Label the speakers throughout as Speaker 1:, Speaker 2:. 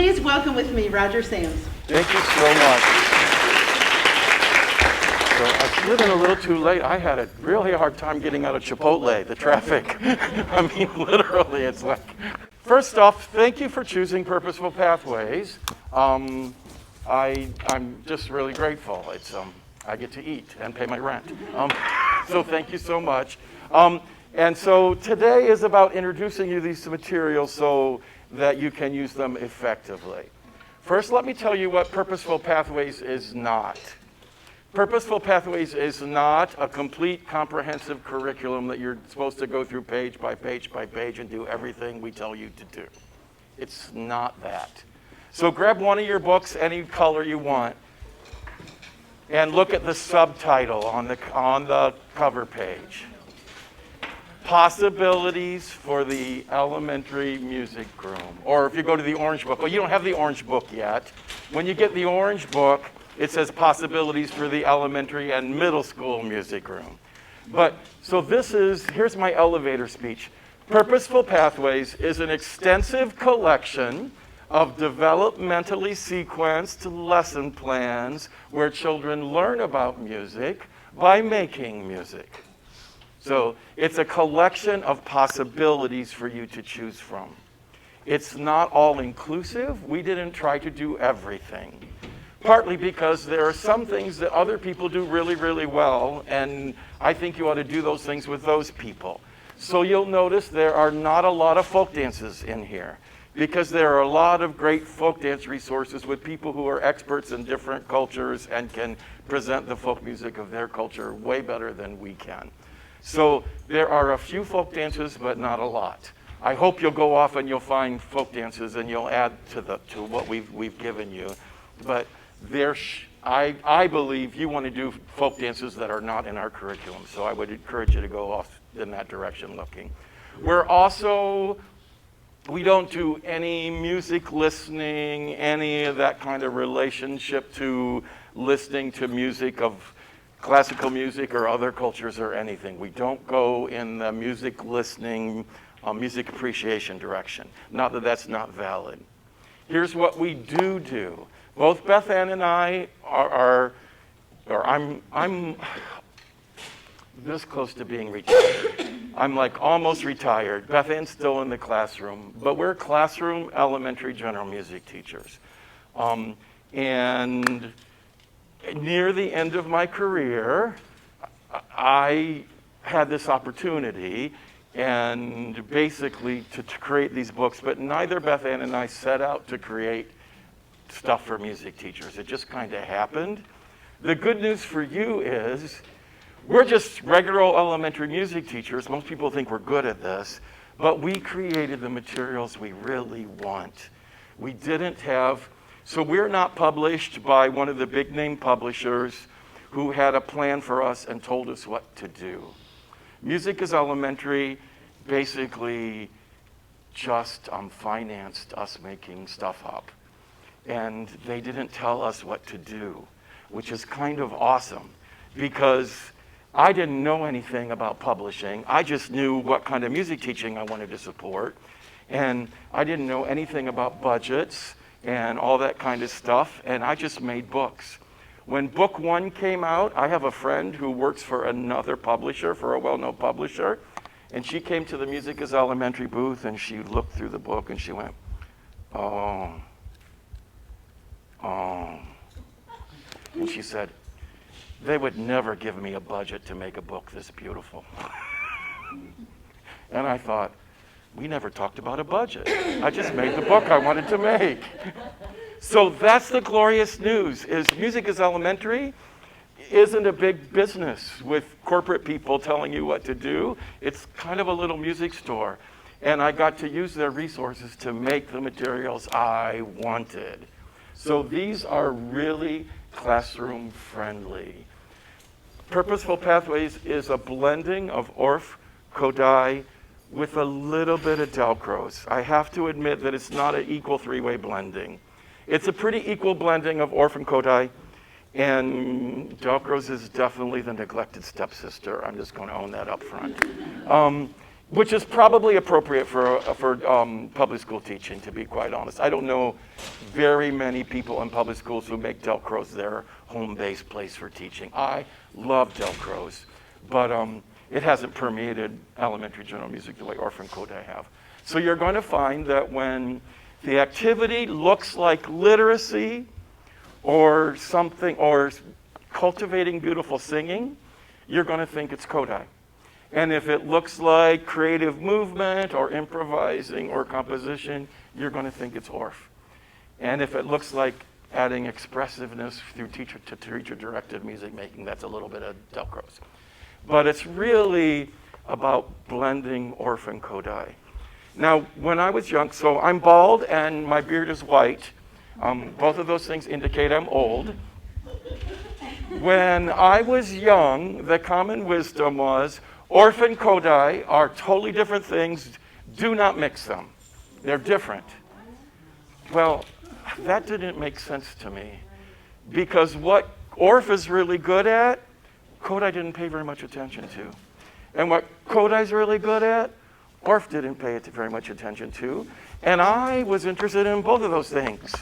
Speaker 1: Please welcome with me Roger Sams.
Speaker 2: Thank you so much. So I slid in a little too late. I had a really hard time getting out of Chipotle, the traffic. I mean, literally, it's like... First off, thank you for choosing Purposeful Pathways. I'm just really grateful. It's I get to eat and pay my rent. So thank you so much. And so today is about introducing you to these materials so that you can use them effectively. First, let me tell you what Purposeful Pathways is not. Purposeful Pathways is not a complete comprehensive curriculum that you're supposed to go through page by page by page and do everything we tell you to do. It's not that. So grab one of your books, any color you want, and look at the subtitle on the cover page. Possibilities for the Elementary Music Room. Or if you go to the orange book, well, you don't have the orange book yet. When you get the orange book, it says Possibilities for the Elementary and Middle School Music Room. But, so here's my elevator speech. Purposeful Pathways is an extensive collection of developmentally sequenced lesson plans where children learn about music by making music. So it's a collection of possibilities for you to choose from. It's not all inclusive. We didn't try to do everything. Partly because there are some things that other people do really, really well, and I think you ought to do those things with those people. So you'll notice there are not a lot of folk dances in here, because there are a lot of great folk dance resources with people who are experts in different cultures and can present the folk music of their culture way better than we can. So there are a few folk dances, but not a lot. I hope you'll go off and you'll find folk dances and you'll add to what we've given you. But I believe you want to do folk dances that are not in our curriculum, so I would encourage you to go off in that direction looking. We don't do any music listening, any of that kind of relationship to listening to music of classical music or other cultures or anything. We don't go in the music listening, music appreciation direction. Not that that's not valid. Here's what we do. Both Beth Ann and I I'm this close to being retired. I'm like almost retired. Beth Ann's still in the classroom, but we're classroom elementary general music teachers. And near the end of my career, I had this opportunity and basically to create these books, but neither Beth Ann and I set out to create stuff for music teachers. It just kind of happened. The good news for you is we're just regular elementary music teachers. Most people think we're good at this, but we created the materials we really want. We didn't have, so we're not published by one of the big name publishers who had a plan for us and told us what to do. Music is Elementary basically just financed us making stuff up. And they didn't tell us what to do, which is kind of awesome because I didn't know anything about publishing. I just knew what kind of music teaching I wanted to support. And I didn't know anything about budgets and all that kind of stuff. And I just made books. When book one came out, I have a friend who works for another publisher, for a well-known publisher. And she came to the Music is Elementary booth and she looked through the book and she went, oh. And she said, they would never give me a budget to make a book this beautiful. And I thought, we never talked about a budget. I just made the book I wanted to make. So that's the glorious news, is Music is Elementary isn't a big business with corporate people telling you what to do. It's kind of a little music store. And I got to use their resources to make the materials I wanted. So these are really classroom friendly. Purposeful Pathways is a blending of Orff, Kodály, with a little bit of Dalcroze. I have to admit that it's not an equal three-way blending. It's a pretty equal blending of Orff and Kodály, and Dalcroze is definitely the neglected stepsister. I'm just going to own that up front. which is probably appropriate for public school teaching, to be quite honest. I don't know very many people in public schools who make Del Crow's their home-based place for teaching. I love Del Crow's, but it hasn't permeated elementary general music the way Orff and Kodály have. So you're going to find that when the activity looks like literacy or something, or cultivating beautiful singing, you're going to think it's Kodály. And if it looks like creative movement or improvising or composition, you're going to think it's Orff. And if it looks like adding expressiveness through teacher-directed music making, that's a little bit of Del Crow's. But it's really about blending Orff and Kodály. Now, when I was young, so I'm bald and my beard is white. Both of those things indicate I'm old. When I was young, the common wisdom was, Orff and Kodály are totally different things. Do not mix them. They're different. Well, that didn't make sense to me, because what Orff is really good at, Kodály didn't pay very much attention to. And what Kodály's really good at, Orff didn't pay it very much attention to. And I was interested in both of those things.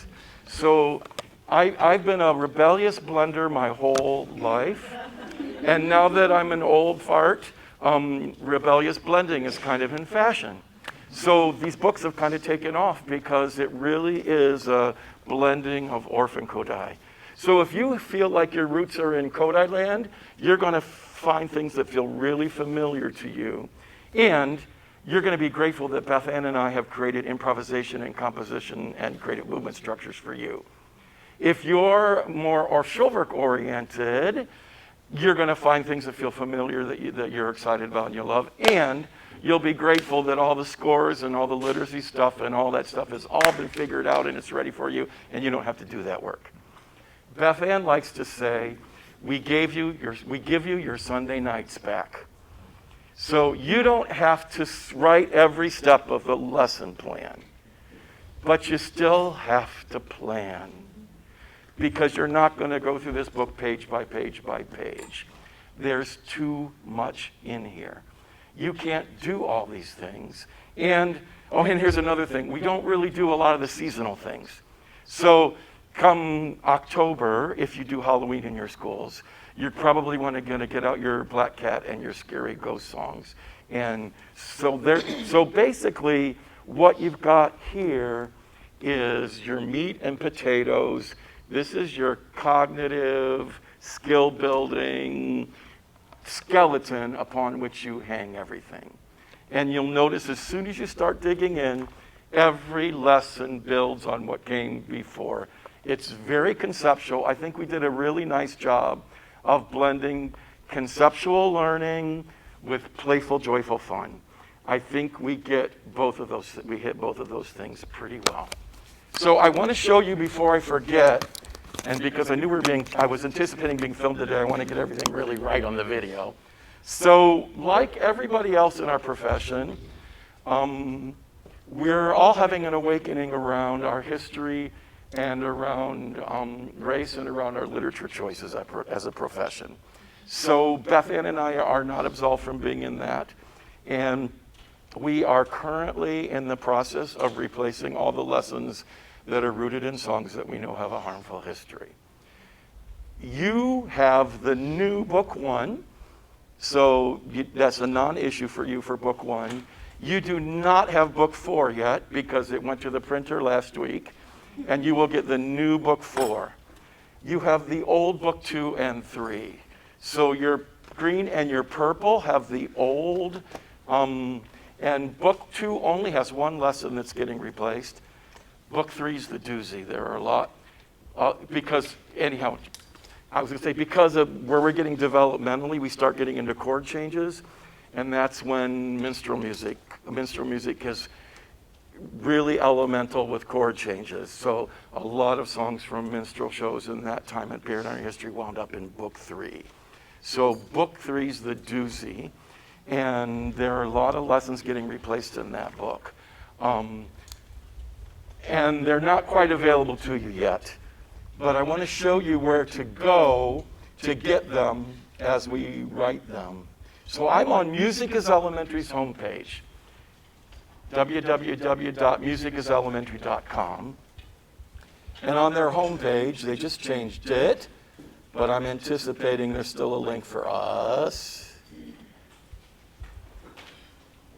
Speaker 2: So I've been a rebellious blender my whole life. And now that I'm an old fart, rebellious blending is kind of in fashion. So these books have kind of taken off because it really is a blending of Orff and Kodály. So if you feel like your roots are in Kodály land, you're going to find things that feel really familiar to you. And you're going to be grateful that Beth Ann and I have created improvisation and composition and creative movement structures for you. If you're more Orff-Schulwerk oriented, you're going to find things that feel familiar that you're excited about and you love. And you'll be grateful that all the scores and all the literacy stuff and all that stuff has all been figured out and it's ready for you, and you don't have to do that work. Beth Ann likes to say, we give you your Sunday nights back. So you don't have to write every step of the lesson plan, but you still have to plan, because you're not going to go through this book page by page by page. There's too much in here. You can't do all these things. And here's another thing. We don't really do a lot of the seasonal things. So come October, if you do Halloween in your schools, you're probably going to get out your Black Cat and your scary ghost songs. And so basically what you've got here is your meat and potatoes. This is your cognitive, skill building skeleton upon which you hang everything. And you'll notice as soon as you start digging in, every lesson builds on what came before. It's very conceptual. I think we did a really nice job of blending conceptual learning with playful, joyful fun. I think we hit both of those things pretty well. So I want to show you before I forget, and because I knew I was anticipating being filmed today, I want to get everything really right on the video. So like everybody else in our profession, we're all having an awakening around our history and around race and around our literature choices as a profession. So Beth Ann and I are not absolved from being in that. And we are currently in the process of replacing all the lessons that are rooted in songs that we know have a harmful history. You have the new book 1, so that's a non-issue for you for book 1. You do not have book 4 yet because it went to the printer last week, and you will get the new book 4. You have the old book 2 and 3. So your green and your purple have the old, and book 2 only has one lesson that's getting replaced. Book 3 is the doozy. There are a lot, because anyhow, I was going to say, because of where we're getting developmentally, we start getting into chord changes, and that's when minstrel music is really elemental with chord changes. So a lot of songs from minstrel shows in that time and period in our history wound up in book 3. So book 3 is the doozy, and there are a lot of lessons getting replaced in that book. And they're not quite available to you yet, but I want to show you where to go to get them as we write them. So I'm on Music is Elementary's homepage, www.musiciselementary.com. And on their homepage, they just changed it, but I'm anticipating there's still a link for us.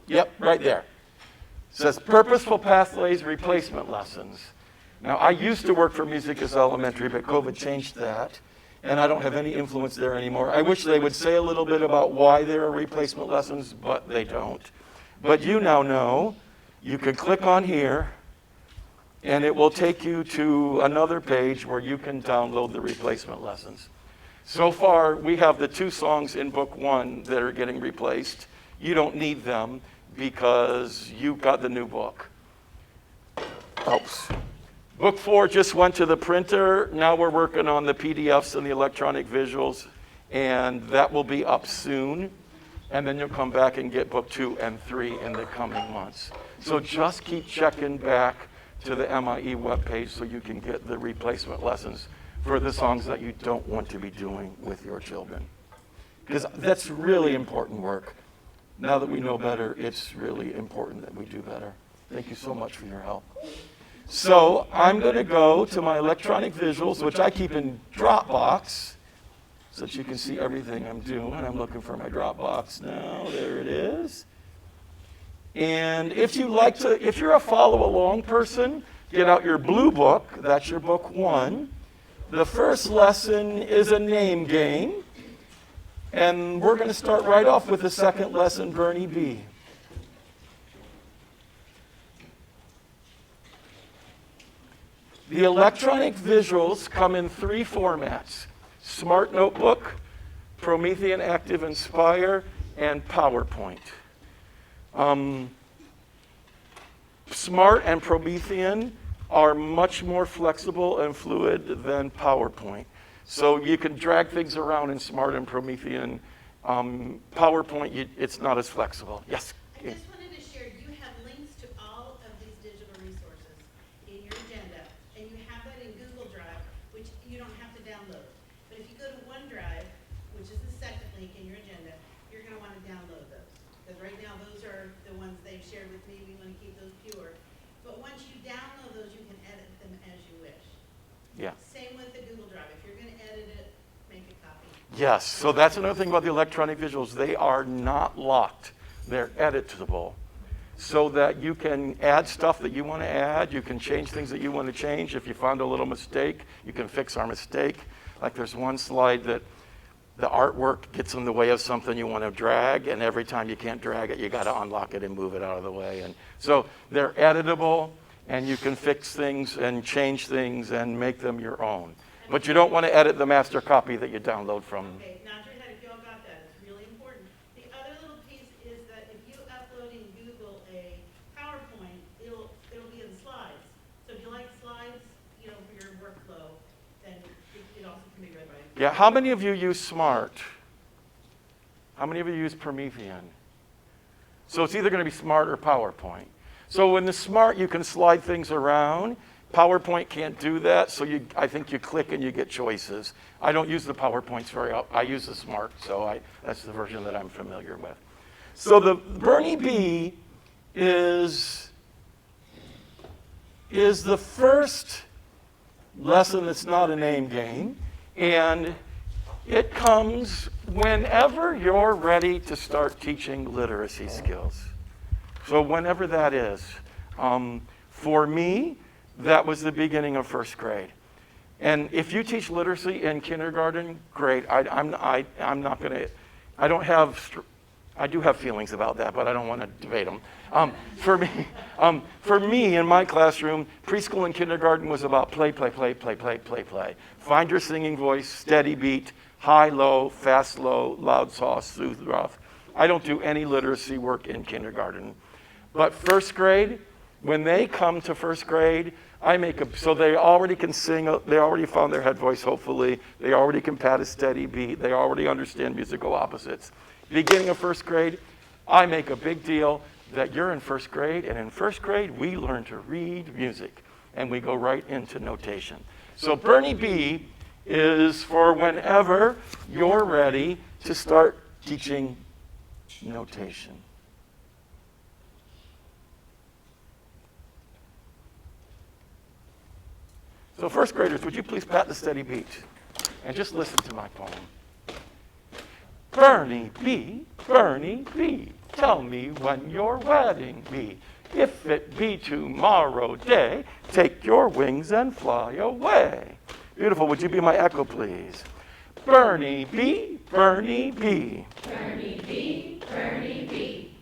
Speaker 2: Yep, right there. It says Purposeful Pathways Replacement Lessons. Now, I used to work for Music is Elementary, but COVID changed that, and I don't have any influence there anymore. I wish they would say a little bit about why there are replacement lessons, but they don't. But you now know, you can click on here, and it will take you to another page where you can download the replacement lessons. So far, we have the 2 songs in book 1 that are getting replaced. You don't need them because you got the new book. Oops. Book 4 just went to the printer. Now we're working on the PDFs and the electronic visuals, and that will be up soon. And then you'll come back and get book 2 and 3 in the coming months. So just keep checking back to the MIE webpage so you can get the replacement lessons for the songs that you don't want to be doing with your children. Because that's really important work. Now that we know better, it's really important that we do better. Thank you so much for your help. So I'm going to go to my electronic visuals, which I keep in Dropbox, so that you can see everything I'm doing. I'm looking for my Dropbox now. There it is. And if you're a follow-along person, get out your blue book. That's your book 1. The first lesson is a name game. And we're going to start right off with the second lesson, Bernie B. The electronic visuals come in 3 formats: Smart Notebook, Promethean Active Inspire, and PowerPoint. Smart and Promethean are much more flexible and fluid than PowerPoint. So you can drag things around in Smart and Promethean. PowerPoint, it's not as flexible. Yes?
Speaker 1: I just wanted to share, you have links to all of these digital resources in your agenda, and you have that in Google Drive, which you don't have to download. But if you go to OneDrive, which is the second link in your agenda, you're going to want to download those. Because right now, those are the ones they've shared with me. We want to keep those pure. But once you download those, you can edit them as you wish.
Speaker 2: Yeah.
Speaker 1: Same with the Google Drive. If you're going to edit it, make a copy.
Speaker 2: Yes, so that's another thing about the electronic visuals. They are not locked. They're editable, so that you can add stuff that you want to add. You can change things that you want to change. If you found a little mistake, you can fix our mistake. Like there's one slide that the artwork gets in the way of something you want to drag, and every time you can't drag it, you got to unlock it and move it out of the way. And so they're editable, and you can fix things and change things and make them your own. But you don't want to edit the master copy that you download from.
Speaker 1: Okay, nod your head if y'all got that. It's really important. The other little piece is that if you upload in Google a PowerPoint, it'll be in slides. So if you like slides, for your workflow, then it also can be read by.
Speaker 2: Yeah, how many of you use Smart? How many of you use Promethean? So it's either going to be Smart or PowerPoint. So in the Smart, you can slide things around. PowerPoint can't do that, so I think you click and you get choices. I don't use the PowerPoints very often. I use the Smart, so that's the version that I'm familiar with. So the Bernie B is the first lesson that's not a name game, and it comes whenever you're ready to start teaching literacy skills. So whenever that is. For me, that was the beginning of first grade. And if you teach literacy in kindergarten, great. I'm not going to, I do have feelings about that, but I don't want to debate them. For me, in my classroom, preschool and kindergarten was about play, play, play, play, play, play, play. Find your singing voice, steady beat, high, low, fast, low, loud, soft, smooth, rough. I don't do any literacy work in kindergarten. But first grade, when they come to first grade, so they already can sing, they already found their head voice, hopefully. They already can pat a steady beat. They already understand musical opposites. Beginning of first grade, I make a big deal that you're in first grade, and in first grade, we learn to read music, and we go right into notation. So Bernie B is for whenever you're ready to start teaching notation. So first graders, would you please pat the steady beat and just listen to my poem. Bernie B, tell me when your wedding be. If it be tomorrow day, take your wings and fly away. Beautiful, would you be my echo, please? Bernie B, Bernie B.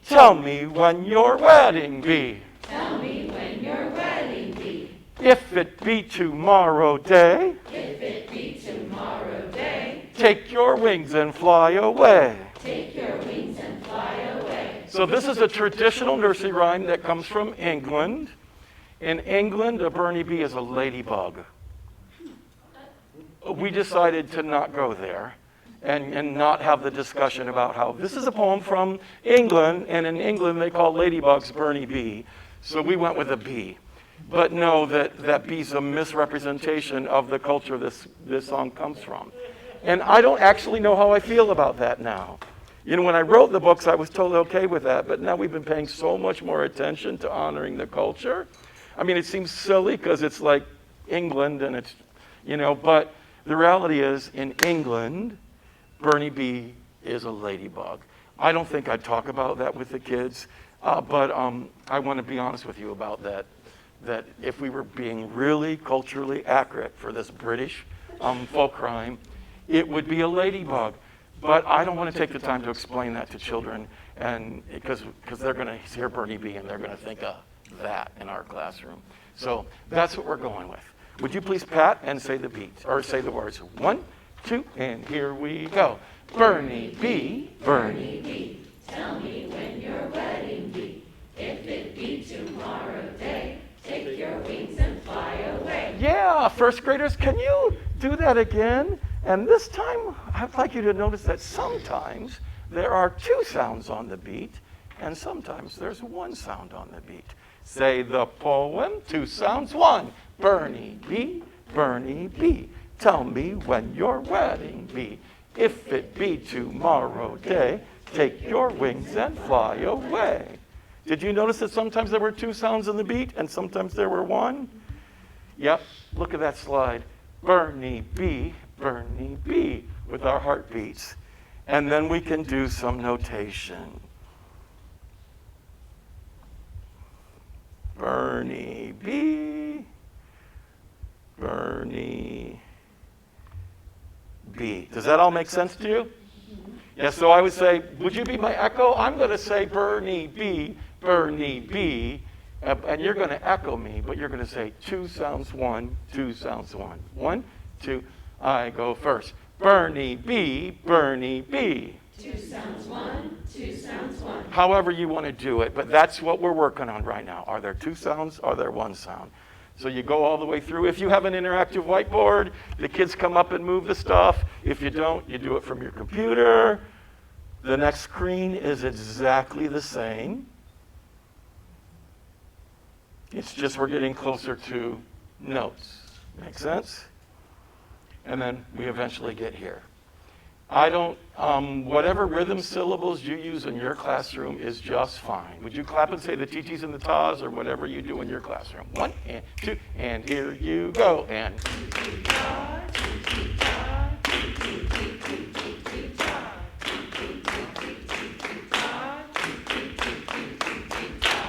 Speaker 2: Tell me when your wedding be.
Speaker 3: Tell me when your wedding be.
Speaker 2: If it be tomorrow day,
Speaker 3: If it be tomorrow day,
Speaker 2: take your wings and fly away.
Speaker 3: take your wings and fly away.
Speaker 2: So this is a traditional nursery rhyme that comes from England. In England, a Bernie bee is a ladybug. We decided to not go there and not have the discussion about how this is a poem from England, and in England they call ladybugs Bernie bee. So we went with a bee. But know that bee's a misrepresentation of the culture this song comes from. And I don't actually know how I feel about that now. You know, when I wrote the books, I was totally okay with that, but now we've been paying so much more attention to honoring the culture. I mean, it seems silly because it's like England and it's, you know, but the reality is in England, Bernie bee is a ladybug. I don't think I'd talk about that with the kids, but I want to be honest with you about that. That if we were being really culturally accurate for this British folk rhyme, it would be a ladybug. But I don't want to take the time to explain that to children, and because they're going to hear Bernie bee and they're going to think of that in our classroom. So that's what we're going with. Would you please pat and say the beat, or say the words? 1, 2, and here we go. Bernie bee,
Speaker 3: Bernie bee, tell me when your wedding be. If it be tomorrow day, take your wings and fly away.
Speaker 2: Yeah, first graders, can you do that again? And this time, I'd like you to notice that sometimes there are 2 sounds on the beat, and sometimes there's 1 sound on the beat. Say the poem, 2 sounds, 1. Bernie bee, tell me when your wedding be. If it be tomorrow day, take your wings and fly away. Did you notice that sometimes there were 2 sounds in the beat and sometimes there were 1? Yep, look at that slide. Bernie bee, with our heartbeats. And then we can do some notation. Bernie bee, Does that all make sense to you? Yeah, so I would say, would you be my echo? I'm going to say Bernie bee, and you're going to echo me, but you're going to say 2 sounds 1, 2 sounds 1. 1, 2, I go first. Bernie bee.
Speaker 3: 2 sounds 1, 2 sounds 1.
Speaker 2: However you want to do it, but that's what we're working on right now. Are there 2 sounds? Are there 1 sound? So you go all the way through. If you have an interactive whiteboard, the kids come up and move the stuff. If you don't, you do it from your computer. The next screen is exactly the same. It's just we're getting closer to notes. Make sense? And then we eventually get here. Whatever rhythm syllables you use in your classroom is just fine. Would you clap and say the TTs and the TAs or whatever you do in your classroom? 1 and 2, and here you go. And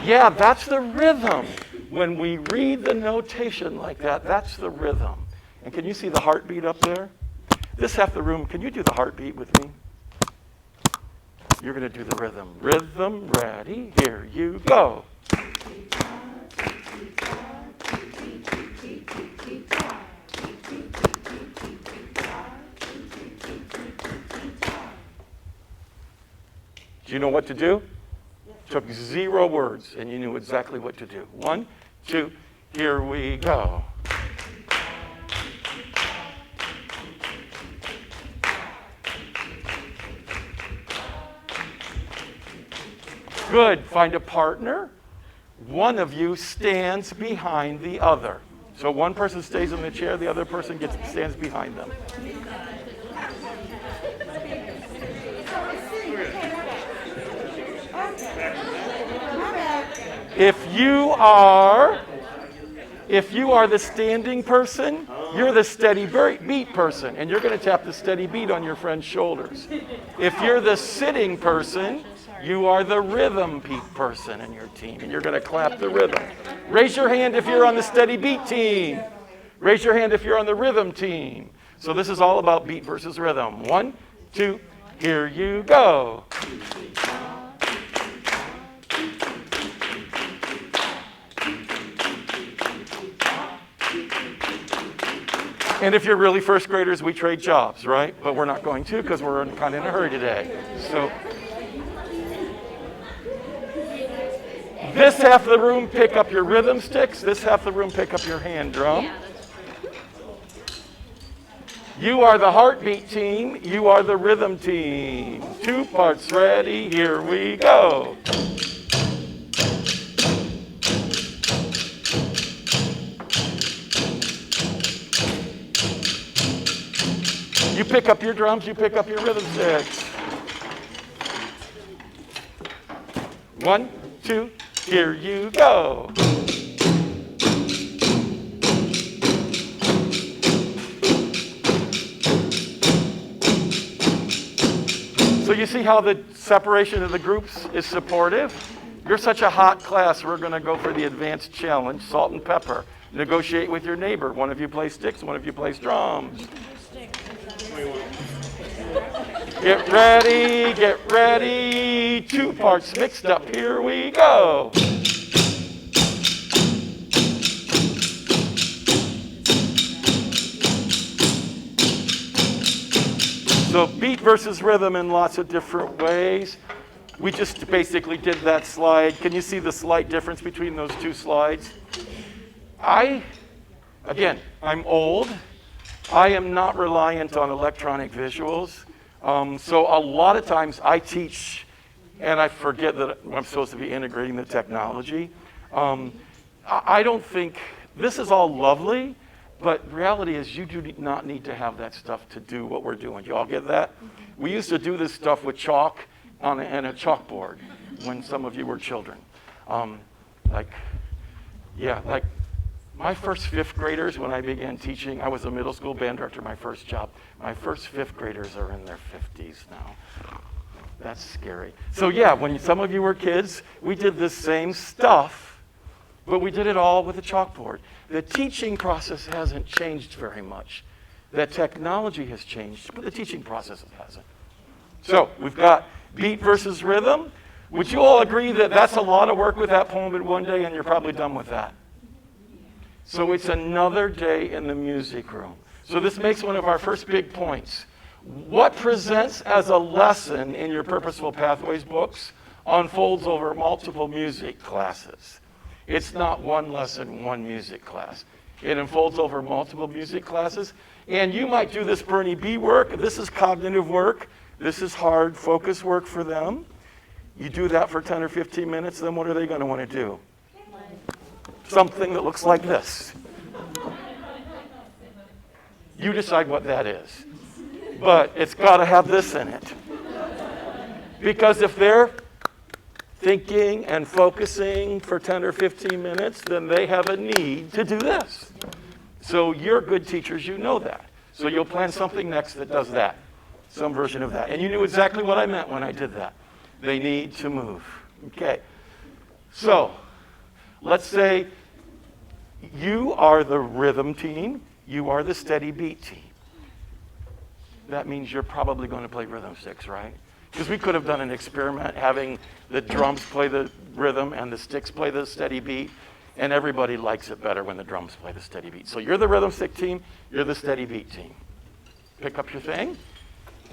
Speaker 2: yeah, that's the rhythm. When we read the notation like that, that's the rhythm. And can you see the heartbeat up there? This half the room, can you do the heartbeat with me? You're going to do the rhythm. Rhythm, ready, here you go. Do you know what to do? Took 0 words, and you knew exactly what to do. 1, 2, here we go. Good. Find a partner. One of you stands behind the other. So one person stays in the chair, the other person stands behind them. If you are the standing person, you're the steady beat person, and you're going to tap the steady beat on your friend's shoulders. If you're the sitting person, you are the rhythm beat person in your team, and you're going to clap the rhythm. Raise your hand if you're on the steady beat team. Raise your hand if you're on the rhythm team. So this is all about beat versus rhythm. 1, 2, here you go. And if you're really first graders, we trade jobs, right? But we're not going to because we're kind of in a hurry today. So this half of the room, pick up your rhythm sticks. This half of the room, pick up your hand drum. You are the heartbeat team. You are the rhythm team. 2 parts ready. Here we go. You pick up your drums, you pick up your rhythm sticks. 1, 2, here you go. So you see how the separation of the groups is supportive? You're such a hot class, we're going to go for the advanced challenge, salt and pepper. Negotiate with your neighbor. One of you plays sticks, one of you plays drums. Get ready. 2 parts mixed up. Here we go. So beat versus rhythm in lots of different ways. We just basically did that slide. Can you see the slight difference between those 2 slides? I'm old. I am not reliant on electronic visuals. So a lot of times I teach and I forget that I'm supposed to be integrating the technology. I don't think, this is all lovely, but reality is you do not need to have that stuff to do what we're doing. You all get that? We used to do this stuff with chalk and a chalkboard when some of you were children. Like my first 5th graders, when I began teaching, I was a middle school band director, my first job. My first 5th graders are in their 50s now. That's scary. So yeah, when some of you were kids, we did this same stuff, but we did it all with a chalkboard. The teaching process hasn't changed very much. The technology has changed, but the teaching process hasn't. So we've got beat versus rhythm. Would you all agree that that's a lot of work with that poem in one day and you're probably done with that? So it's another day in the music room. So this makes one of our first big points. What presents as a lesson in your Purposeful Pathways books unfolds over multiple music classes. It's not one lesson, one music class. It unfolds over multiple music classes. And you might do this Bernie B work. This is cognitive work. This is hard focus work for them. You do that for 10 or 15 minutes, then what are they going to want to do? Something that looks like this. You decide what that is. But it's got to have this in it. Because if they're thinking and focusing for 10 or 15 minutes, then they have a need to do this. So you're good teachers, you know that. So you'll plan something next that does that, some version of that. And you knew exactly what I meant when I did that. They need to move. Okay. So let's say you are the rhythm team, you are the steady beat team. That means you're probably going to play rhythm sticks, right? Because we could have done an experiment having the drums play the rhythm and the sticks play the steady beat, and everybody likes it better when the drums play the steady beat. So you're the rhythm stick team, you're the steady beat team. Pick up your thing.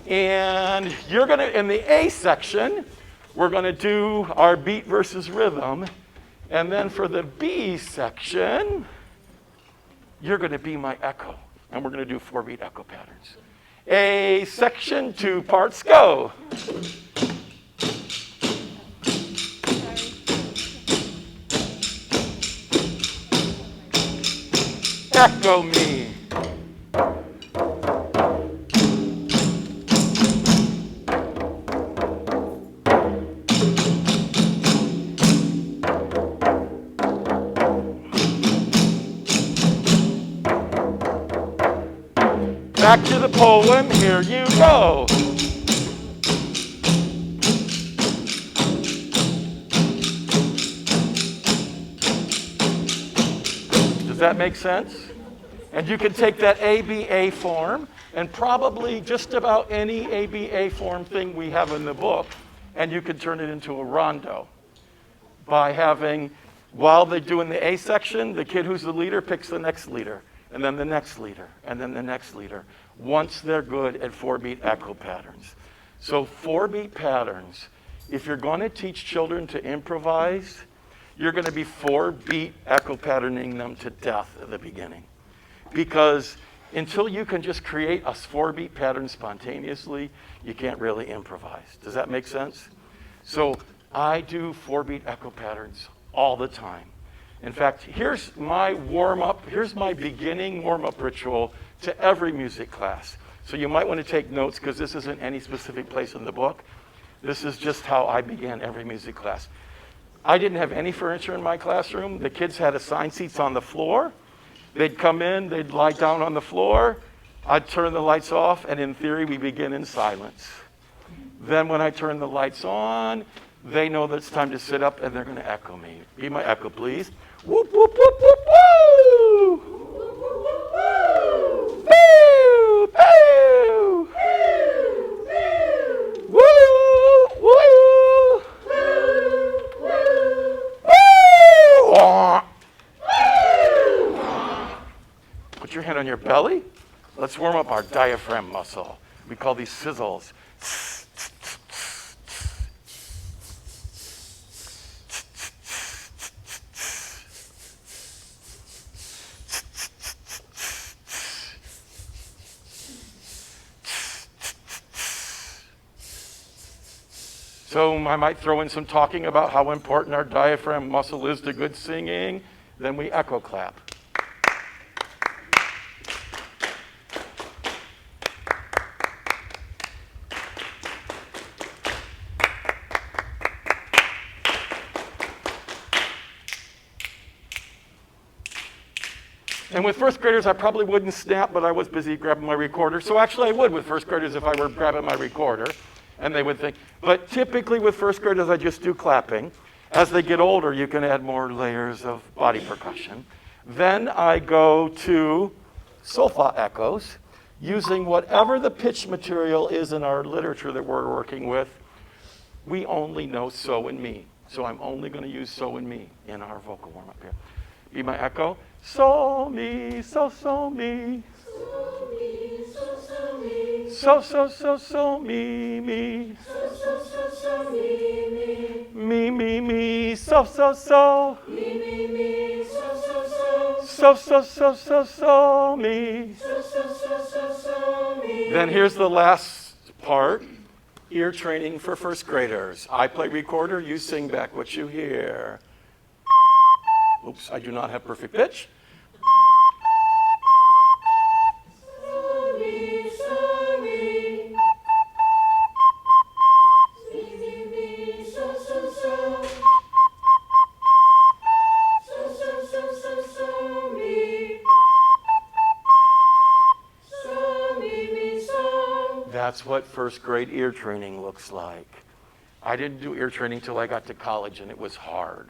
Speaker 2: And you're going to, in the A section, we're going to do our beat versus rhythm. And then for the B section, you're going to be my echo. And we're going to do 4-beat echo patterns. A section, 2 parts, go. Echo me. back to the poem, here you go. Does that make sense? And you can take that ABA form and probably just about any ABA form thing we have in the book, and you can turn it into a rondo by having, while they're doing the A section, the kid who's the leader picks the next leader, and then the next leader, and then the next leader, once they're good at 4-beat echo patterns. So 4-beat patterns, if you're going to teach children to improvise, you're going to be 4-beat echo patterning them to death at the beginning. Because until you can just create a 4-beat pattern spontaneously, you can't really improvise. Does that make sense? So I do 4-beat echo patterns all the time. In fact, here's my warm-up, here's my beginning warm-up ritual to every music class. So you might want to take notes because this isn't any specific place in the book. This is just how I began every music class. I didn't have any furniture in my classroom. The kids had assigned seats on the floor. They'd come in, they'd lie down on the floor. I'd turn the lights off, and in theory, we begin in silence. Then when I turn the lights on, they know that it's time to sit up, and they're going to echo me. Be my echo, please. Whoop, whoop, whoop, whoop, woo! Boo, boo! Woo, woo! Woo! Put your hand on your belly. Let's warm up our diaphragm muscle. We call these sizzles. So I might throw in some talking about how important our diaphragm muscle is to good singing. Then we echo clap. And with first graders, I probably wouldn't snap, but I was busy grabbing my recorder. So actually I would with first graders if I were grabbing my recorder. And they would think, but typically with first graders, I just do clapping. As they get older, you can add more layers of body percussion. Then I go to solfa echoes, using whatever the pitch material is in our literature that we're working with. We only know so and mi. So I'm only going to use so and mi in our vocal warm-up here. Be my echo. So, mi, so, mi. So, mi, mi. Mi, mi, mi, so, mi, mi, mi, so, mi. Then here's the last part, ear training for first graders. I play recorder, you sing back what you hear. Oops, I do not have perfect pitch. That's what first grade ear training looks like. I didn't do ear training till I got to college, and it was hard.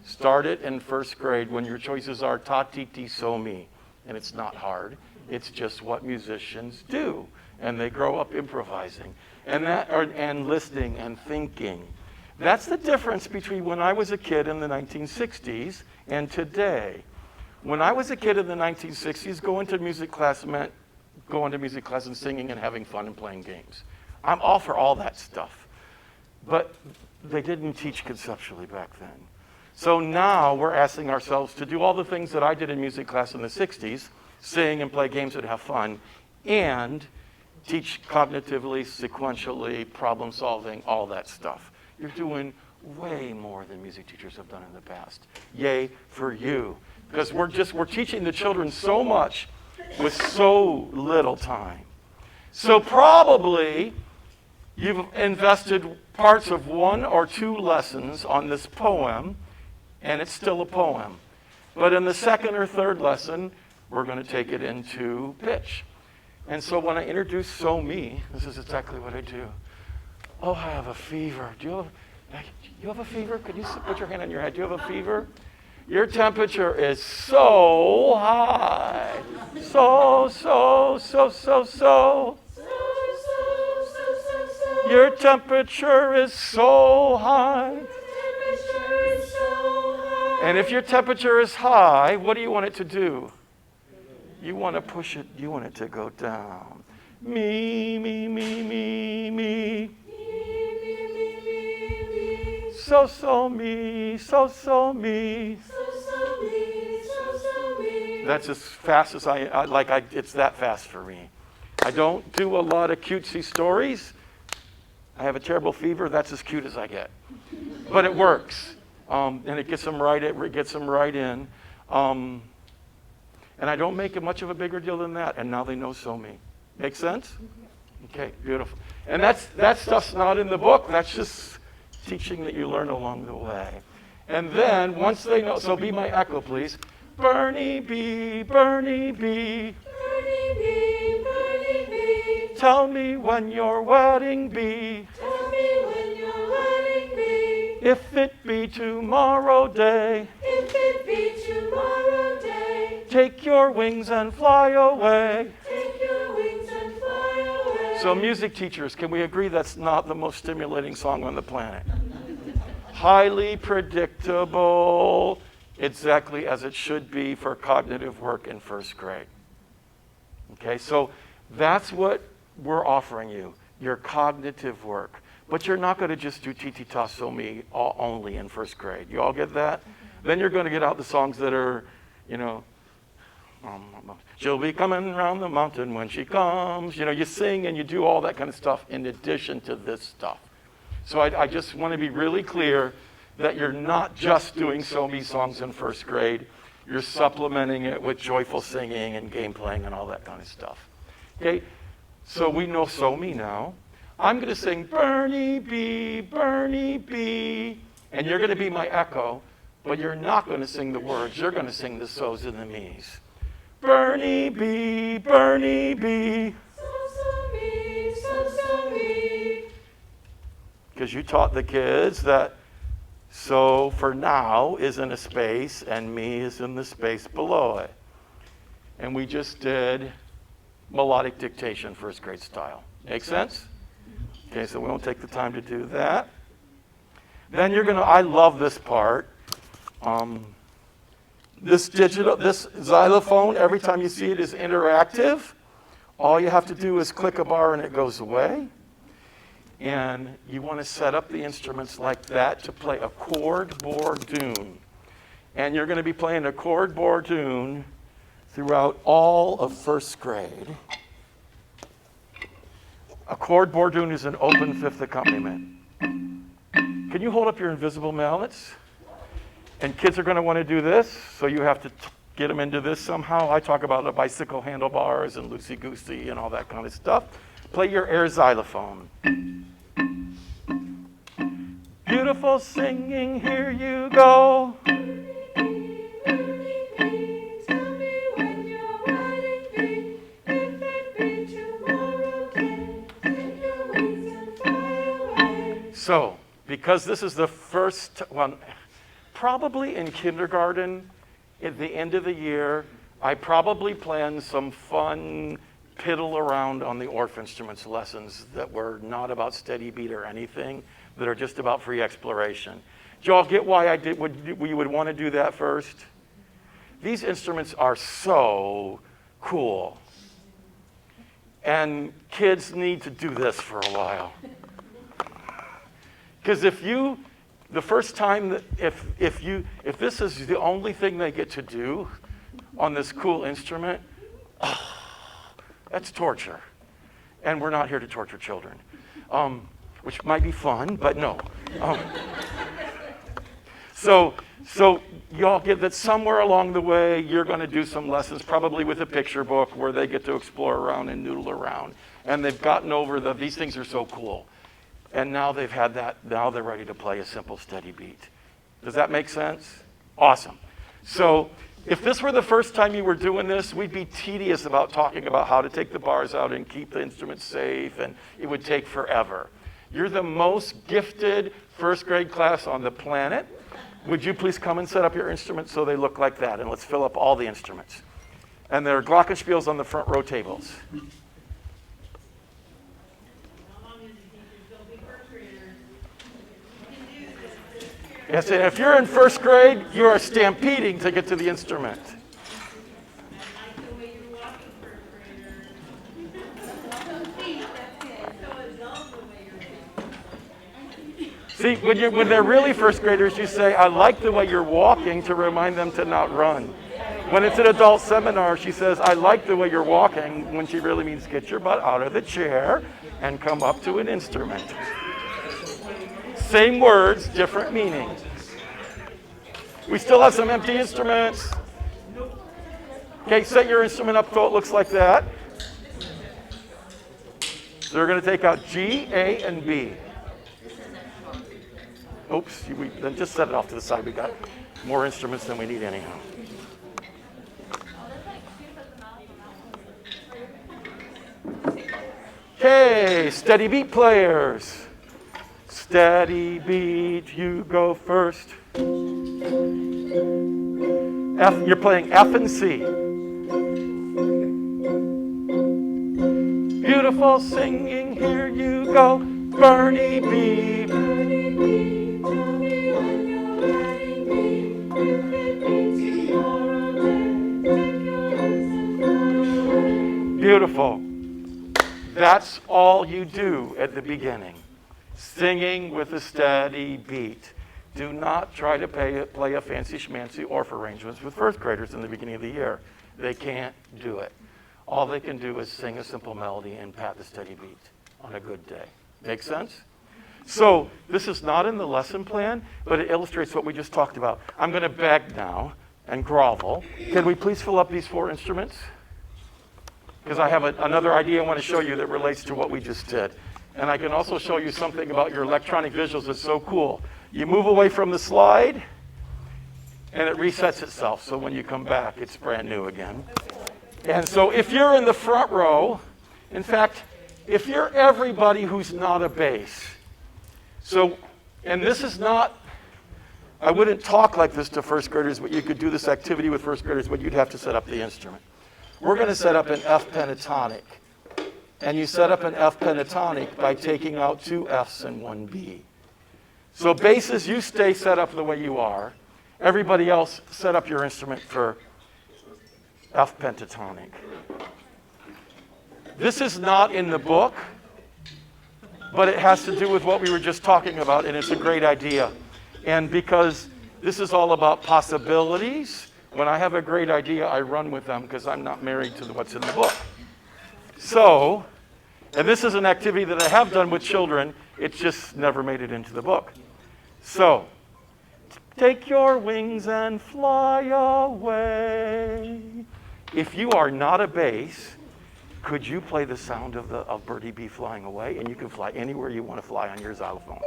Speaker 2: Start it in first grade when your choices are ta, ti, ti, so, mi. And it's not hard. It's just what musicians do. And they grow up improvising. And listening and thinking. That's the difference between when I was a kid in the 1960s and today. When I was a kid in the 1960s, going to music class meant going to music class and singing and having fun and playing games. I'm all for all that stuff. But they didn't teach conceptually back then. So now we're asking ourselves to do all the things that I did in music class in the 60s, sing and play games and have fun, and teach cognitively, sequentially, problem solving, all that stuff. You're doing way more than music teachers have done in the past. Yay for you. Because we're teaching the children so much with so little time. So probably you've invested parts of 1 or 2 lessons on this poem, and it's still a poem. But in the second or third lesson, we're going to take it into pitch. And so when I introduce So Me, this is exactly what I do. Oh, I have a fever. Do you have a fever? Could you put your hand on your head? Do you have a fever? Your temperature is so high. So. Your temperature is so high. And if your temperature is high, what do you want it to do? You want to push it, you want it to go down. Me. So me. That's as fast as it's that fast for me. I don't do a lot of cutesy stories. I have a terrible fever, that's as cute as I get. But it works. And it gets them right in. And I don't make it much of a bigger deal than that. And now they know So Me. Make sense? Okay, beautiful. And that stuff's not in the book. That's just teaching that you learn along the way. And then once they know, so be my echo, please. Bernie B, Bernie B.
Speaker 3: Bernie B, Bernie B.
Speaker 2: Tell me when your wedding be.
Speaker 3: Tell me when your wedding be.
Speaker 2: If it be tomorrow day.
Speaker 3: If it be tomorrow day.
Speaker 2: Take your wings and fly away.
Speaker 3: Take your wings and fly away.
Speaker 2: So music teachers, can we agree that's not the most stimulating song on the planet? Highly predictable, exactly as it should be for cognitive work in first grade. Okay, so that's what we're offering you, your cognitive work. But you're not going to just do Titi Ta So Me only in first grade. You all get that? Then you're going to get out the songs that are, she'll be coming around the mountain when she comes. You sing and you do all that kind of stuff in addition to this stuff. So I just want to be really clear that you're not just doing So Me songs in first grade. You're supplementing it with joyful singing and game playing and all that kind of stuff. Okay, so we know So Me now. I'm going to sing Bernie B, Bernie B, and you're going to be my echo, but you're not going to sing the words. You're going to sing the so's and the me's. Bernie B, Bernie B.
Speaker 3: So me, so me.
Speaker 2: Because you taught the kids that so for now is in a space and me is in the space below it. And we just did melodic dictation, first grade style. Make sense? Okay, so we won't take the time to do that. Then I love this part. This xylophone, every time you see it, is interactive. All you have to do is click a bar and it goes away. And you want to set up the instruments like that to play a chord bordune. And you're going to be playing a chord bordune throughout all of first grade. A chord bordune is an open fifth accompaniment. Can you hold up your invisible mallets? And kids are going to want to do this, so you have to get them into this somehow. I talk about the bicycle handlebars and loosey-goosey and all that kind of stuff. Play your air xylophone. Beautiful singing, here you go. So, because this is the first one, probably in kindergarten, at the end of the year, I probably planned some fun piddle around on the Orff Instruments lessons that were not about steady beat or anything, that are just about free exploration. Do you all get why we would want to do that first? These instruments are so cool. And kids need to do this for a while. Because the first time that if this is the only thing they get to do on this cool instrument, that's torture. And we're not here to torture children, which might be fun, but no. So y'all get that somewhere along the way, you're going to do some lessons, probably with a picture book where they get to explore around and noodle around. And they've gotten over these things are so cool. And now they've had that, now they're ready to play a simple steady beat. Does that make sense? Awesome. So If this were the first time you were doing this, we'd be tedious about talking about how to take the bars out and keep the instrument safe, and it would take forever. You're the most gifted first grade class on the planet. Would you please come and set up your instruments so they look like that? And let's fill up all the instruments. And there are glockenspiels on the front row tables. Yes, and if you're in first grade, you are stampeding to get to the instrument. See, when they're really first graders, you say, I like the way you're walking, to remind them to not run. When it's an adult seminar, she says, I like the way you're walking, when she really means get your butt out of the chair and come up to an instrument. Same words, different meanings. We still have some empty instruments. Okay, set your instrument up so it looks like that. So we're going to take out G, A, and B. Oops, then just set it off to the side. We got more instruments than we need anyhow. Okay, steady beat players. Steady beat, you go first. F, you're playing F and C. Beautiful singing, here you go. Bernie B. Bernie B, tell me when you're letting me. If it be tomorrow day, take your hands and fly away. Beautiful. That's all you do at the beginning. Singing with a steady beat. Do not try to play a fancy schmancy orff arrangements with first graders in the beginning of the year. They can't do it. All they can do is sing a simple melody and pat the steady beat on a good day. Make sense? So this is not in the lesson plan, but it illustrates what we just talked about. I'm going to beg now and grovel. Can we please fill up these 4 instruments? Because I have another idea I want to show you that relates to what we just did. And I can also show you something about your electronic visuals that's so cool. You move away from the slide, and it resets itself. So when you come back, it's brand new again. And so if you're in the front row, in fact, if you're everybody who's not a bass, and this is not, I wouldn't talk like this to first graders, but you could do this activity with first graders, but you'd have to set up the instrument. We're going to set up an F pentatonic. And you set up an F pentatonic by taking out 2 Fs and 1 B. So basses, you stay set up the way you are. Everybody else, set up your instrument for F pentatonic. This is not in the book, but it has to do with what we were just talking about, and it's a great idea. And because this is all about possibilities, when I have a great idea, I run with them because I'm not married to what's in the book. So, and this is an activity that I have done with children. It's just never made it into the book. So, take your wings and fly away. If you are not a bass, could you play the sound of Birdie B flying away? And you can fly anywhere you want to fly on your xylophone.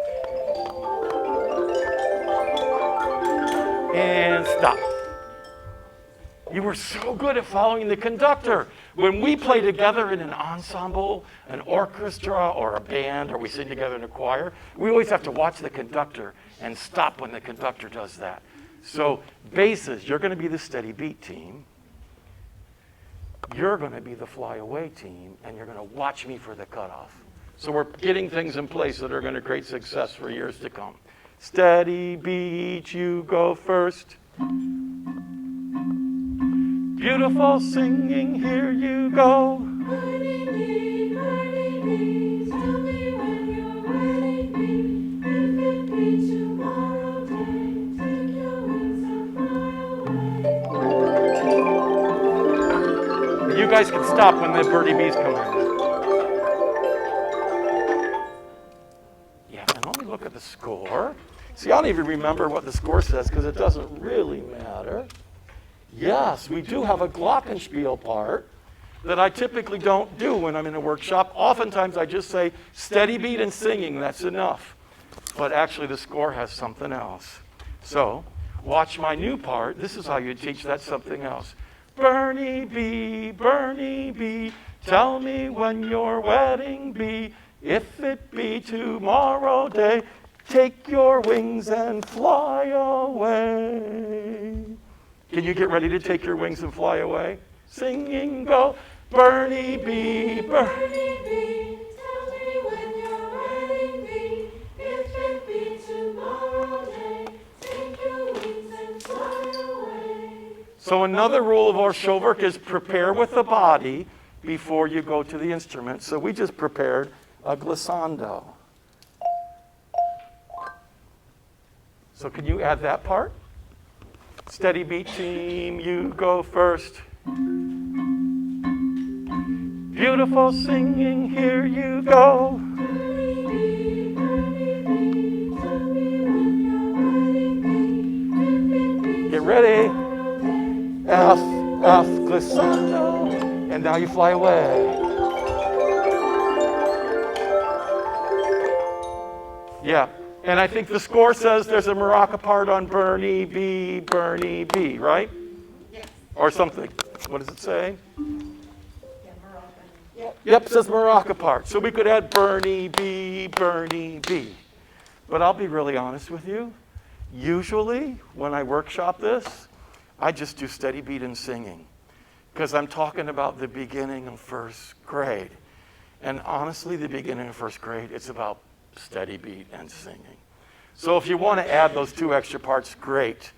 Speaker 2: And stop. You were so good at following the conductor. When we play together in an ensemble, an orchestra, or a band, or we sing together in a choir, we always have to watch the conductor and stop when the conductor does that. So basses, you're going to be the steady beat team. You're going to be the fly away team, and you're going to watch me for the cutoff. So we're getting things in place that are going to create success for years to come. Steady beat, you go first. Beautiful singing, here you go. Birdie bee, tell me when you're wedding me. If it be tomorrow day, take your wings and fly away. You guys can stop when the birdie bees come in. Yeah, and let me look at the score. See, I don't even remember what the score says because it doesn't really matter. Yes, we do have a glockenspiel part that I typically don't do when I'm in a workshop. Oftentimes I just say steady beat and singing, that's enough. But actually the score has something else. So watch my new part. This is how you teach that something else. Bernie B, tell me when your wedding be. If it be tomorrow day, take your wings and fly away. Can you get ready to take your wings and fly away? Singing go, Bernie B,
Speaker 3: Bernie B, tell me when your wedding be. If it be tomorrow day, take your wings and fly away.
Speaker 2: So another rule of our show work is prepare with the body before you go to the instrument. So we just prepared a glissando. So can you add that part? Steady beat team, you go first. Beautiful singing, here you go. Get ready. F, glissando. And now you fly away. Yeah, and I think the score says there's a maraca part on Bernie B, right?
Speaker 1: Yes.
Speaker 2: Or something. What does it say?
Speaker 1: Yeah, Moroccan.
Speaker 2: Yep, it says maraca part. So we could add Bernie B. But I'll be really honest with you. Usually, when I workshop this, I just do steady beat and singing. Because I'm talking about the beginning of first grade. And honestly, the beginning of first grade, it's about steady beat and singing. So if you want to add those two extra parts, great.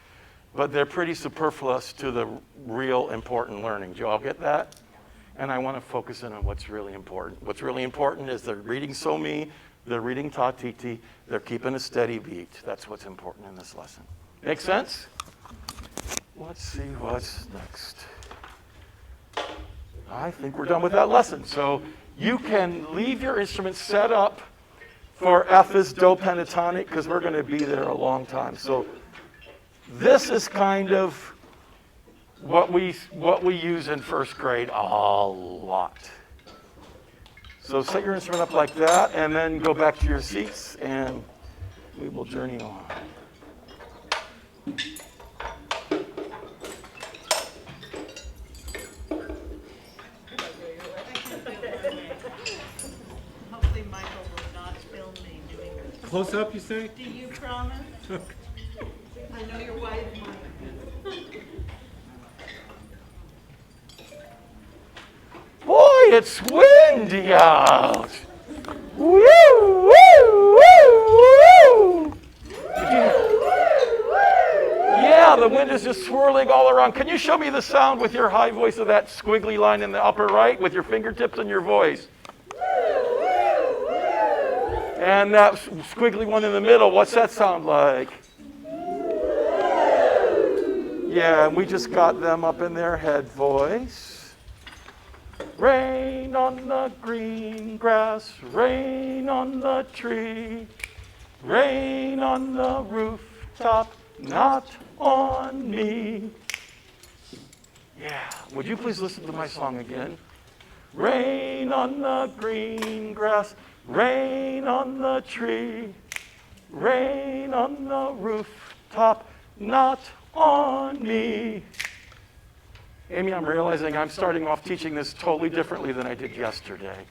Speaker 2: But they're pretty superfluous to the real important learning. Do you all get that? And I want to focus in on what's really important. What's really important is they're reading So-Me, they're reading Ta-Ti-Ti, they're keeping a steady beat. That's what's important in this lesson. Make sense? Let's see what's next. I think we're done with that lesson. So you can leave your instrument set up for F is Do pentatonic, because we're going to be there a long time. So this is kind of what we use in first grade a lot. So set your instrument up like that, and then go back to your seats, and we will journey on.
Speaker 1: Hopefully Michael will not film me doing this.
Speaker 4: Close up, you say?
Speaker 1: Do you promise? I know your wife might.
Speaker 2: Boy, it's windy out. Woo, woo, woo, woo. Yeah, the wind is just swirling all around. Can you show me the sound with your high voice of that squiggly line in the upper right with your fingertips and your voice? And that squiggly one in the middle, what's that sound like? Yeah, and we just got them up in their head voice. Rain on the green grass, rain on the tree, rain on the rooftop, not on me. Yeah, would you please listen to my song again? Rain on the green grass, rain on the tree, rain on the rooftop, not on me. Amy, I'm realizing I'm starting off teaching this totally differently than I did yesterday,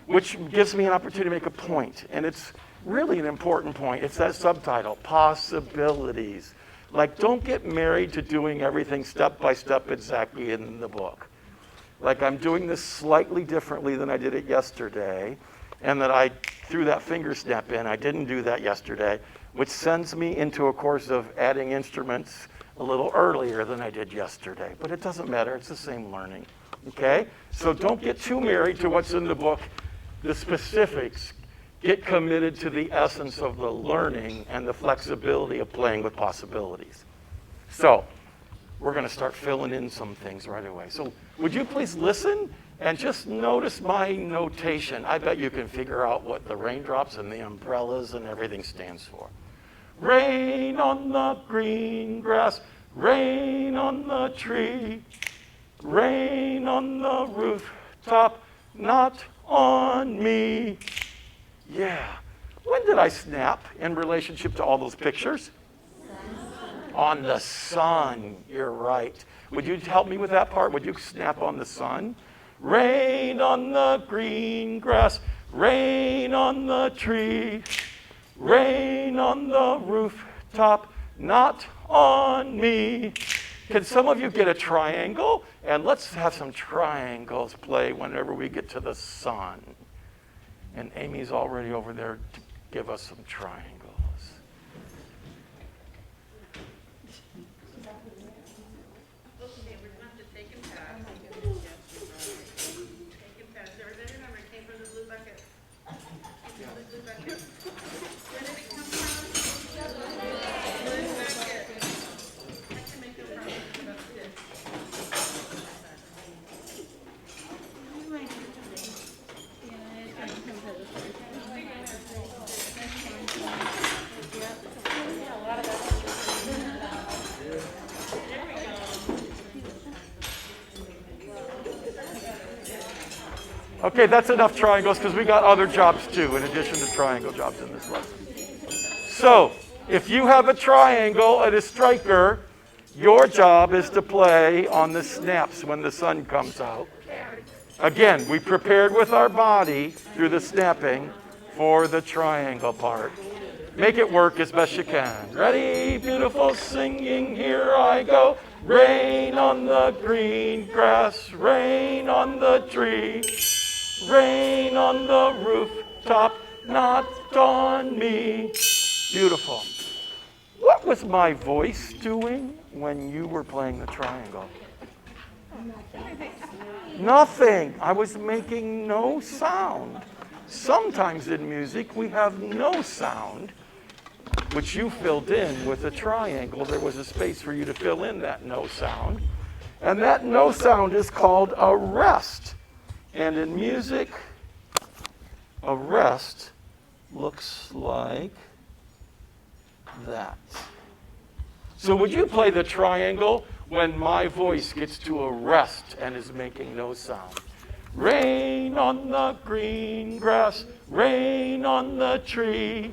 Speaker 2: which gives me an opportunity to make a point, and it's really an important point. It's that subtitle, Possibilities. Like, don't get married to doing everything step by step exactly in the book. Like, I'm doing this slightly differently than I did it yesterday, and that I threw that finger snap in. I didn't do that yesterday, which sends me into a course of adding instruments a little earlier than I did yesterday. But it doesn't matter, it's the same learning, okay? So don't get too married to what's in the book, the specifics. Get committed to the essence of the learning and the flexibility of playing with possibilities. So we're gonna start filling in some things right away. So would you please listen and just notice my notation. I bet you can figure out what the raindrops and the umbrellas and everything stands for. Rain on the green grass, rain on the tree, rain on the rooftop, not on me. Yeah. When did I snap in relationship to all those pictures? On the sun, you're right. Would you help me with that part? Would you snap on the sun? Rain on the green grass, rain on the tree, rain on the rooftop, not on me. Can some of you get a triangle? And let's have some triangles play whenever we get to the sun. And Amy's already over there to give us some triangles.
Speaker 1: Okay, we're going to have to take and pass. Take and pass. Everybody remember, it came from the blue bucket. Came from the blue bucket. Where did it come from? Blue bucket. I can make no promises about this.
Speaker 2: Okay, that's enough triangles because we got other jobs too, in addition to triangle jobs in this lesson. So, if you have a triangle and a striker, your job is to play on the snaps when the sun comes out. Again, we prepared with our body through the snapping for the triangle part. Make it work as best you can. Ready, beautiful singing, here I go. Rain on the green grass, rain on the tree, rain on the rooftop, not on me. Beautiful. What was my voice doing when you were playing the triangle? Nothing. I was making no sound. Sometimes in music we have no sound, which you filled in with a triangle. There was a space for you to fill in that no sound. And that no sound is called a rest. And in music, a rest looks like that. So would you play the triangle when my voice gets to a rest and is making no sound? Rain on the green grass, rain on the tree,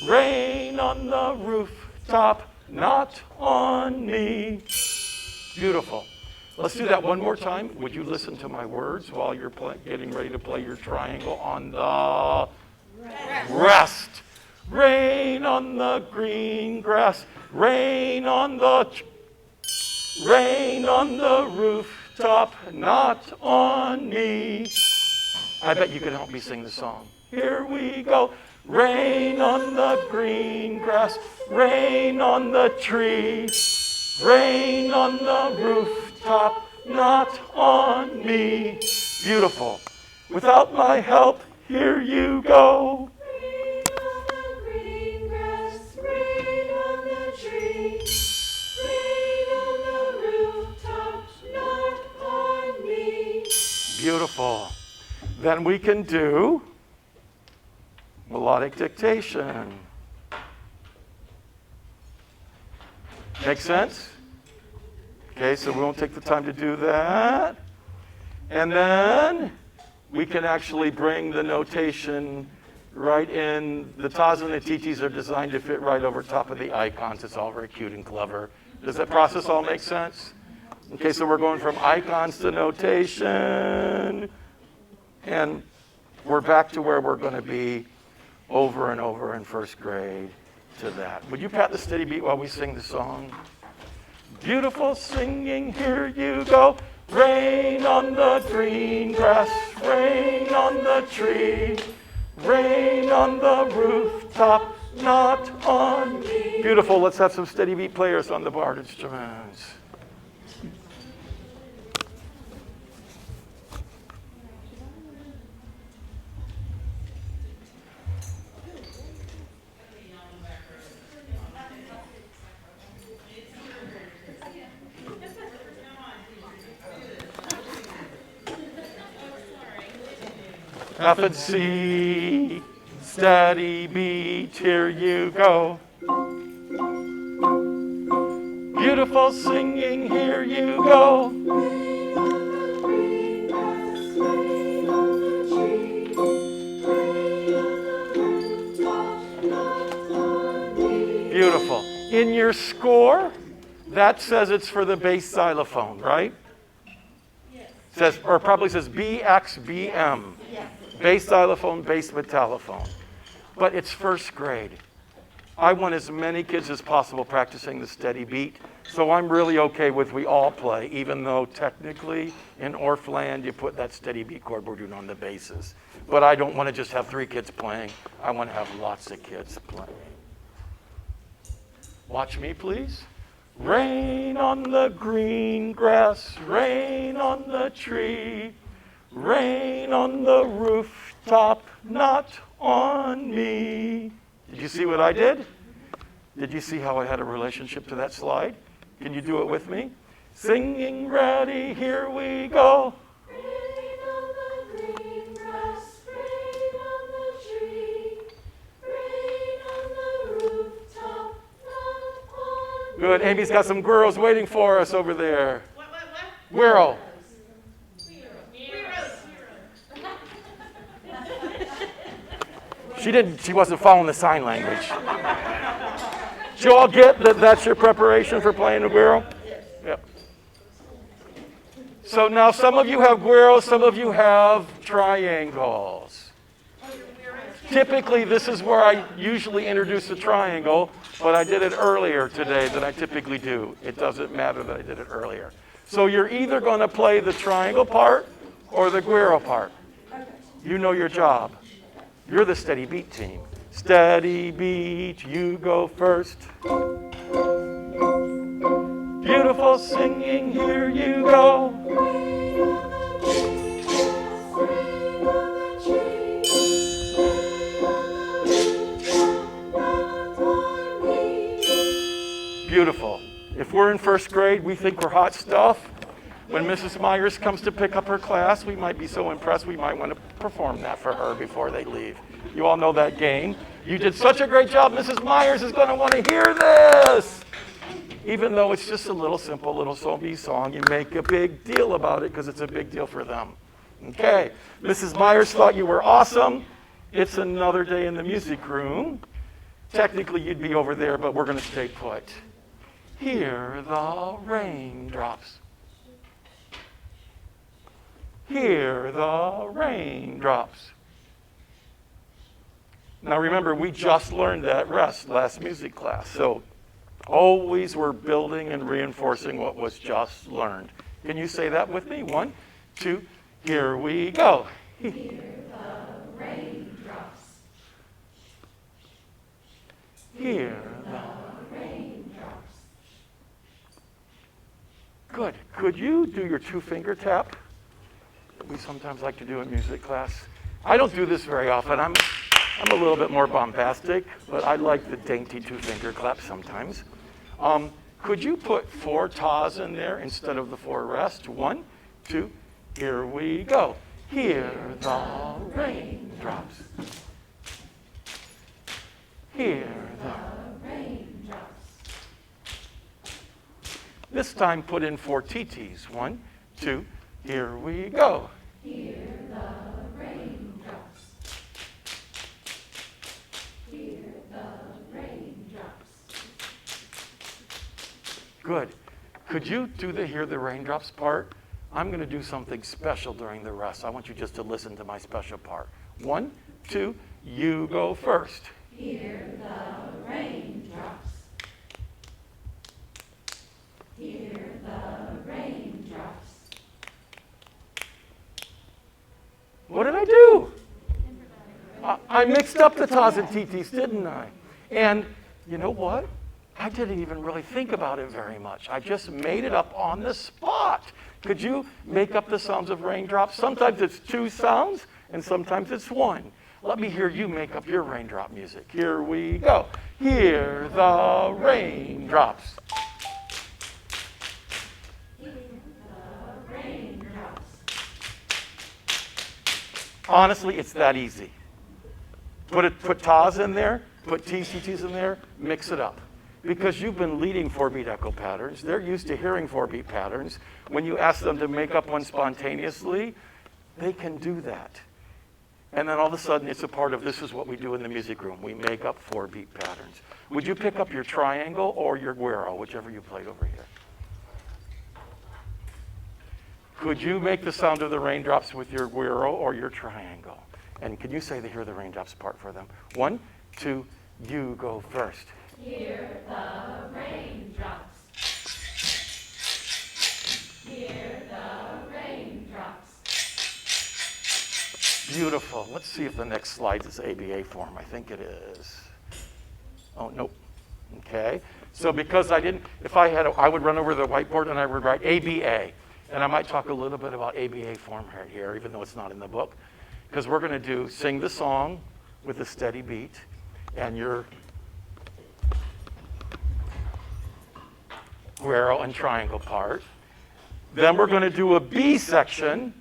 Speaker 2: rain on the rooftop, not on me. Beautiful. Let's do that one more time. Would you listen to my words while you're getting ready to play your triangle on the rest? Rain on the green grass, rain on the rooftop, not on me. I bet you can help me sing the song. Here we go. Rain on the green grass, rain on the tree, rain on the rooftop, not on me. Beautiful. Without my help, here you go.
Speaker 3: Rain on the green grass, rain on the tree, rain on the rooftop, not on me.
Speaker 2: Beautiful. Then we can do melodic dictation. Make sense? Okay, so we won't take the time to do that. And then we can actually bring the notation right in. The tas and the titis are designed to fit right over top of the icons. It's all very cute and clever. Does that process all make sense? Okay, so we're going from icons to notation. And we're back to where we're going to be over and over in first grade to that. Would you pat the steady beat while we sing the song? Beautiful singing, here you go. Rain on the green grass, rain on the tree, rain on the rooftop, not on me. Beautiful, let's have some steady beat players on the barred instruments. F and C, steady beat, here you go. Beautiful singing, here you go.
Speaker 3: Rain on the green grass, rain on the tree, rain on the rooftop, not on me.
Speaker 2: Beautiful. In your score, that says it's for the bass xylophone, right?
Speaker 1: Yes.
Speaker 2: Says, or probably says BXBM.
Speaker 1: Yes.
Speaker 2: Bass xylophone, bass metallophone. But it's first grade. I want as many kids as possible practicing the steady beat. So I'm really okay with we all play, even though technically in Orffland you put that steady beat chord we're doing on the basses. But I don't want to just have 3 kids playing. I want to have lots of kids playing. Watch me, please. Rain on the green grass, rain on the tree, rain on the rooftop, not on me. Did you see what I did? Did you see how I had a relationship to that slide? Can you do it with me? Singing ready, here we go.
Speaker 3: Rain on the green grass, rain on the tree, rain on the rooftop, not on me.
Speaker 2: Good. Amy's got some girls waiting for us over there.
Speaker 1: What?
Speaker 2: Whirl. She wasn't following the sign language. Did you all get that that's your preparation for playing the güiro? Yep. So now some of you have güiros, some of you have triangles. Typically, this is where I usually introduce the triangle, but I did it earlier today than I typically do. It doesn't matter that I did it earlier. So you're either going to play the triangle part or the güiro part. You know your job. You're the steady beat team. Steady beat, you go first. Beautiful singing, here you go.
Speaker 3: Rain on the green grass, rain on the tree, rain on the rooftop, not on me.
Speaker 2: Beautiful. If we're in first grade, we think we're hot stuff. When Mrs. Myers comes to pick up her class, we might be so impressed we might want to perform that for her before they leave. You all know that game. You did such a great job, Mrs. Myers is going to want to hear this. Even though it's just a little simple little soapy song, you make a big deal about it because it's a big deal for them. Okay, Mrs. Myers thought you were awesome. It's another day in the music room. Technically, you'd be over there, but we're going to stay put. Hear the raindrops. Hear the raindrops. Now remember, we just learned that rest last music class. So always we're building and reinforcing what was just learned. Can you say that with me? 1, 2, here we go.
Speaker 3: Hear the raindrops.
Speaker 2: Hear the
Speaker 3: Raindrops.
Speaker 2: Good. Could you do your 2-finger tap? We sometimes like to do in music class. I don't do this very often. I'm a little bit more bombastic, but I like the dainty 2-finger clap sometimes. Could you put 4 tas in there instead of the 4 rest? 1, 2, here we go. Hear the raindrops. Hear the
Speaker 3: Raindrops.
Speaker 2: This time put in 4 TTs. 1, 2, here we go.
Speaker 3: Hear the raindrops. Hear the raindrops.
Speaker 2: Good. Could you do the hear the raindrops part? I'm going to do something special during the rest. I want you just to listen to my special part. 1, 2, you go first.
Speaker 3: Hear the raindrops. Hear the raindrops.
Speaker 2: What did I do? I mixed up the tas and TTs, didn't I? And you know what? I didn't even really think about it very much. I just made it up on the spot. Could you make up the sounds of raindrops? Sometimes it's 2 sounds, and sometimes it's 1. Let me hear you make up your raindrop music. Here we go. Hear the raindrops.
Speaker 3: Hear the raindrops.
Speaker 2: Honestly, it's that easy. Put tas in there, put TCTs in there, mix it up. Because you've been leading 4-beat echo patterns. They're used to hearing 4-beat patterns. When you ask them to make up one spontaneously, they can do that. And then all of a sudden, it's a part of this is what we do in the music room. We make up 4-beat patterns. Would you pick up your triangle or your güiro, whichever you played over here? Could you make the sound of the raindrops with your güiro or your triangle? And can you say the Hear the Raindrops part for them? 1, 2, you go first.
Speaker 3: Hear the raindrops. Hear the raindrops.
Speaker 2: Beautiful. Let's see if the next slide is ABA form. I think it is. Oh, nope. Okay. So because I didn't, if I had, I would run over the whiteboard and I would write ABA. And I might talk a little bit about ABA form right here, even though it's not in the book. Because we're going to do sing the song with a steady beat and your güiro and triangle part. Then we're going to do a B section.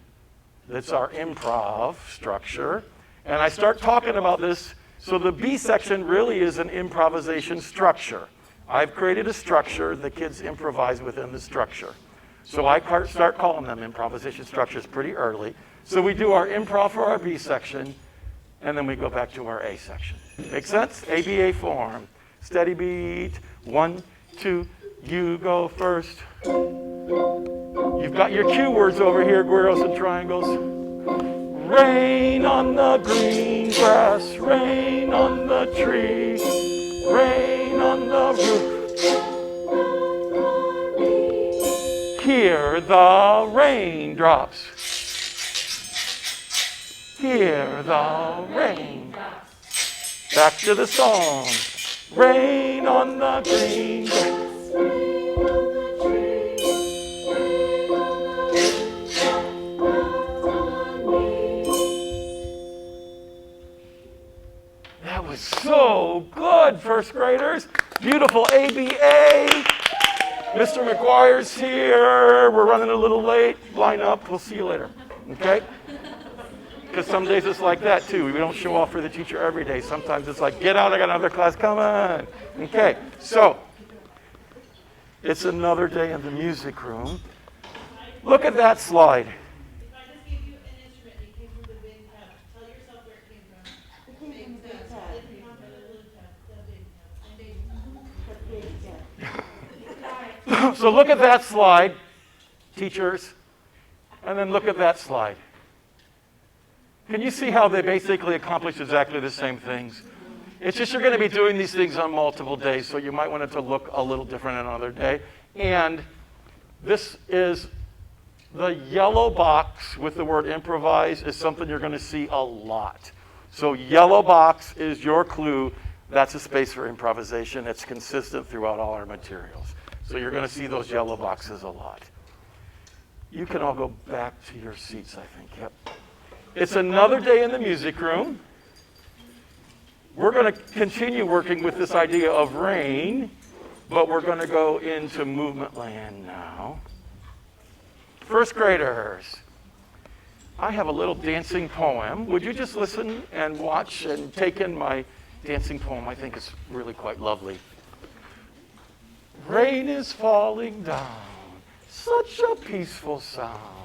Speaker 2: That's our improv structure. And I start talking about this. So the B section really is an improvisation structure. I've created a structure. The kids improvise within the structure. So I start calling them improvisation structures pretty early. So we do our improv for our B section, and then we go back to our A section. Make sense? ABA form. Steady beat. 1, 2, you go first. You've got your cue words over here, güiros and triangles. Rain on the green grass, rain on the tree, rain on the roof. Hear the raindrops. Hear the raindrops. Back to the song. Rain on the green grass. That was so good, first graders. Beautiful ABA. Mr. McGuire's here. We're running a little late. Line up. We'll see you later. Okay? Because some days it's like that, too. We don't show off for the teacher every day. Sometimes it's like, get out, I got another class, come on. Okay, so it's another day in the music room. Look at that slide.
Speaker 1: If I just give you an instrument and it came from the big tub, tell yourself where it came from. The big tub. It didn't come from the little tub, the big tub.
Speaker 2: So look at that slide, teachers, and then look at that slide. Can you see how they basically accomplish exactly the same things? It's just you're going to be doing these things on multiple days, so you might want it to look a little different another day. And this is the yellow box with the word improvise is something you're going to see a lot. So yellow box is your clue. That's a space for improvisation. It's consistent throughout all our materials. So you're going to see those yellow boxes a lot. You can all go back to your seats, I think. Yep. It's another day in the music room. We're going to continue working with this idea of rain, but we're going to go into movement land now. First graders, I have a little dancing poem. Would you just listen and watch and take in my dancing poem? I think it's really quite lovely. Rain is falling down, such a peaceful sound.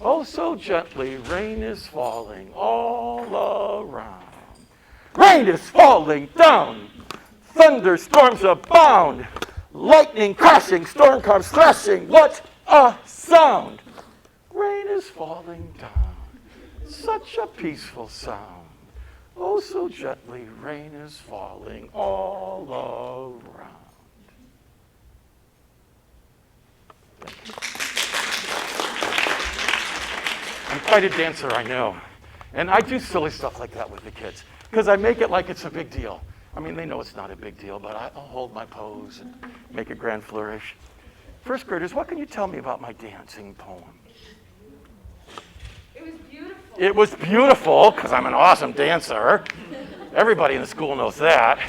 Speaker 2: Oh, so gently, rain is falling all around. Rain is falling down, thunderstorms abound, lightning crashing, storm clouds thrashing, what a sound! Rain is falling down, such a peaceful sound. Oh, so gently, rain is falling all around. Thank you. I'm quite a dancer, I know. And I do silly stuff like that with the kids because I make it like it's a big deal. I mean, they know it's not a big deal, but I'll hold my pose and make a grand flourish. First graders, what can you tell me about my dancing poem?
Speaker 1: It was beautiful.
Speaker 2: It was beautiful because I'm an awesome dancer. Everybody in the school knows that.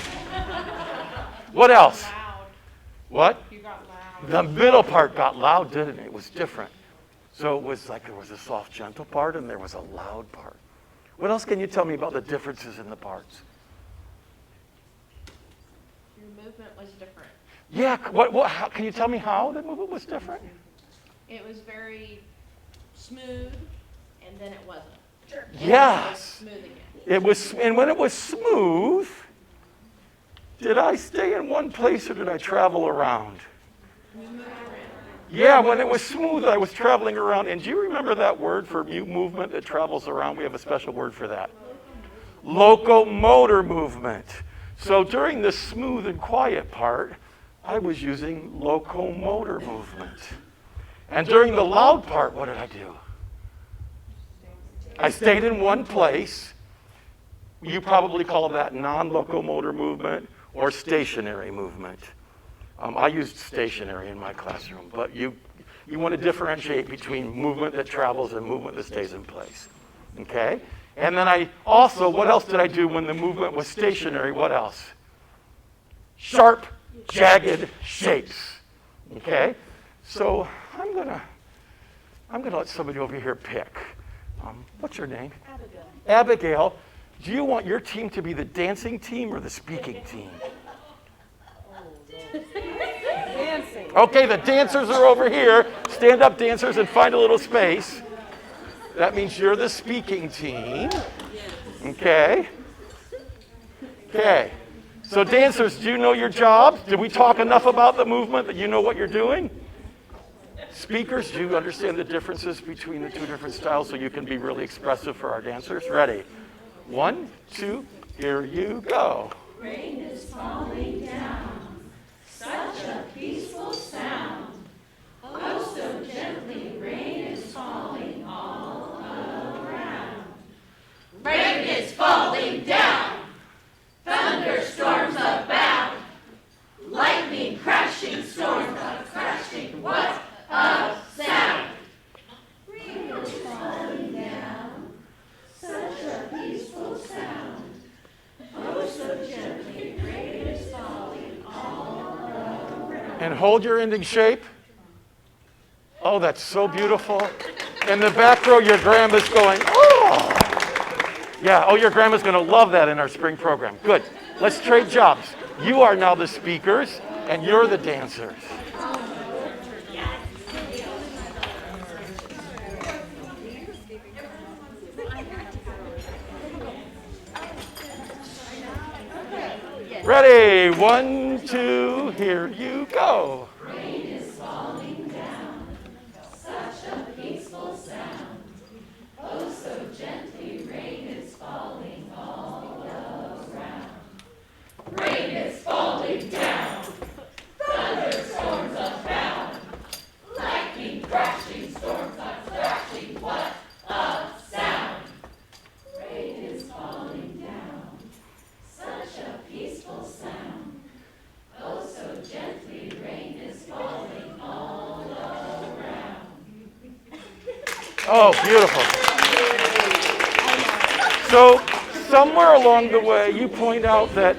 Speaker 2: What else?
Speaker 1: Loud.
Speaker 2: What?
Speaker 1: You got loud.
Speaker 2: The middle part got loud, didn't it? It was different. So it was like there was a soft, gentle part and there was a loud part. What else can you tell me about the differences in the parts?
Speaker 4: Your movement was different.
Speaker 2: Yeah, how, can you tell me how the movement was different?
Speaker 4: It was very smooth, and then it wasn't.
Speaker 2: Yes.
Speaker 4: Smoothing it.
Speaker 2: It was, and when it was smooth, did I stay in one place or did I travel around? Yeah, when it was smooth, I was traveling around. And do you remember that word for movement that travels around? We have a special word for that. Locomotor movement. So during the smooth and quiet part, I was using locomotor movement. And during the loud part, what did I do? I stayed in one place. You probably call that non-locomotor movement or stationary movement. I used stationary in my classroom, but you want to differentiate between movement that travels and movement that stays in place. Okay? And then I also, what else did I do when the movement was stationary? What else? Sharp, jagged shapes. Okay? So I'm gonna let somebody over here pick. What's your name?
Speaker 1: Abigail.
Speaker 2: Abigail, do you want your team to be the dancing team or the speaking team?
Speaker 3: Dancing.
Speaker 2: Okay, the dancers are over here. Stand up, dancers, and find a little space. That means you're the speaking team. Okay. Okay. So dancers, do you know your jobs? Did we talk enough about the movement that you know what you're doing? Speakers, do you understand the differences between the two different styles so you can be really expressive for our dancers? Ready? 1, 2, here you go.
Speaker 3: Rain is falling down, such a peaceful sound. Oh, so gently, rain is falling all around. Rain is falling down, thunderstorms abound. Lightning crashing, storms are crashing, what a sound. Rain is falling down, such a peaceful sound. Oh, so gently, rain is falling all around.
Speaker 2: And hold your ending shape. Oh, that's so beautiful. In the back row, your grandma's going, oh. Yeah, oh, your grandma's going to love that in our spring program. Good. Let's trade jobs. You are now the speakers, and you're the dancers. Ready? 1, 2, here you go.
Speaker 3: Rain is falling down, such a peaceful sound. Oh, so gently, rain is falling all around. Rain is falling down, thunderstorms abound. Lightning crashing, storms are crashing, what a sound. Rain is falling down, such a peaceful sound. Oh, so gently, rain is falling all around.
Speaker 2: Oh, beautiful. So, somewhere along the way, you point out that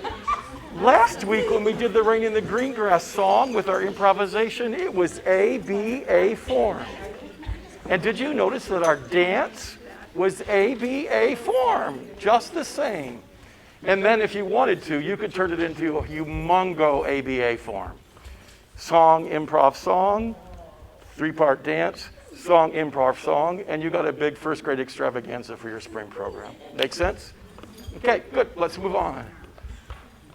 Speaker 2: last week when we did the Rain in the Green Grass song with our improvisation, it was ABA form. And did you notice that our dance was ABA form, just the same? And then if you wanted to, you could turn it into a humongo ABA form. Song, improv, song, 3-part dance, song, improv, song, and you got a big first grade extravaganza for your spring program. Make sense? Okay, good. Let's move on.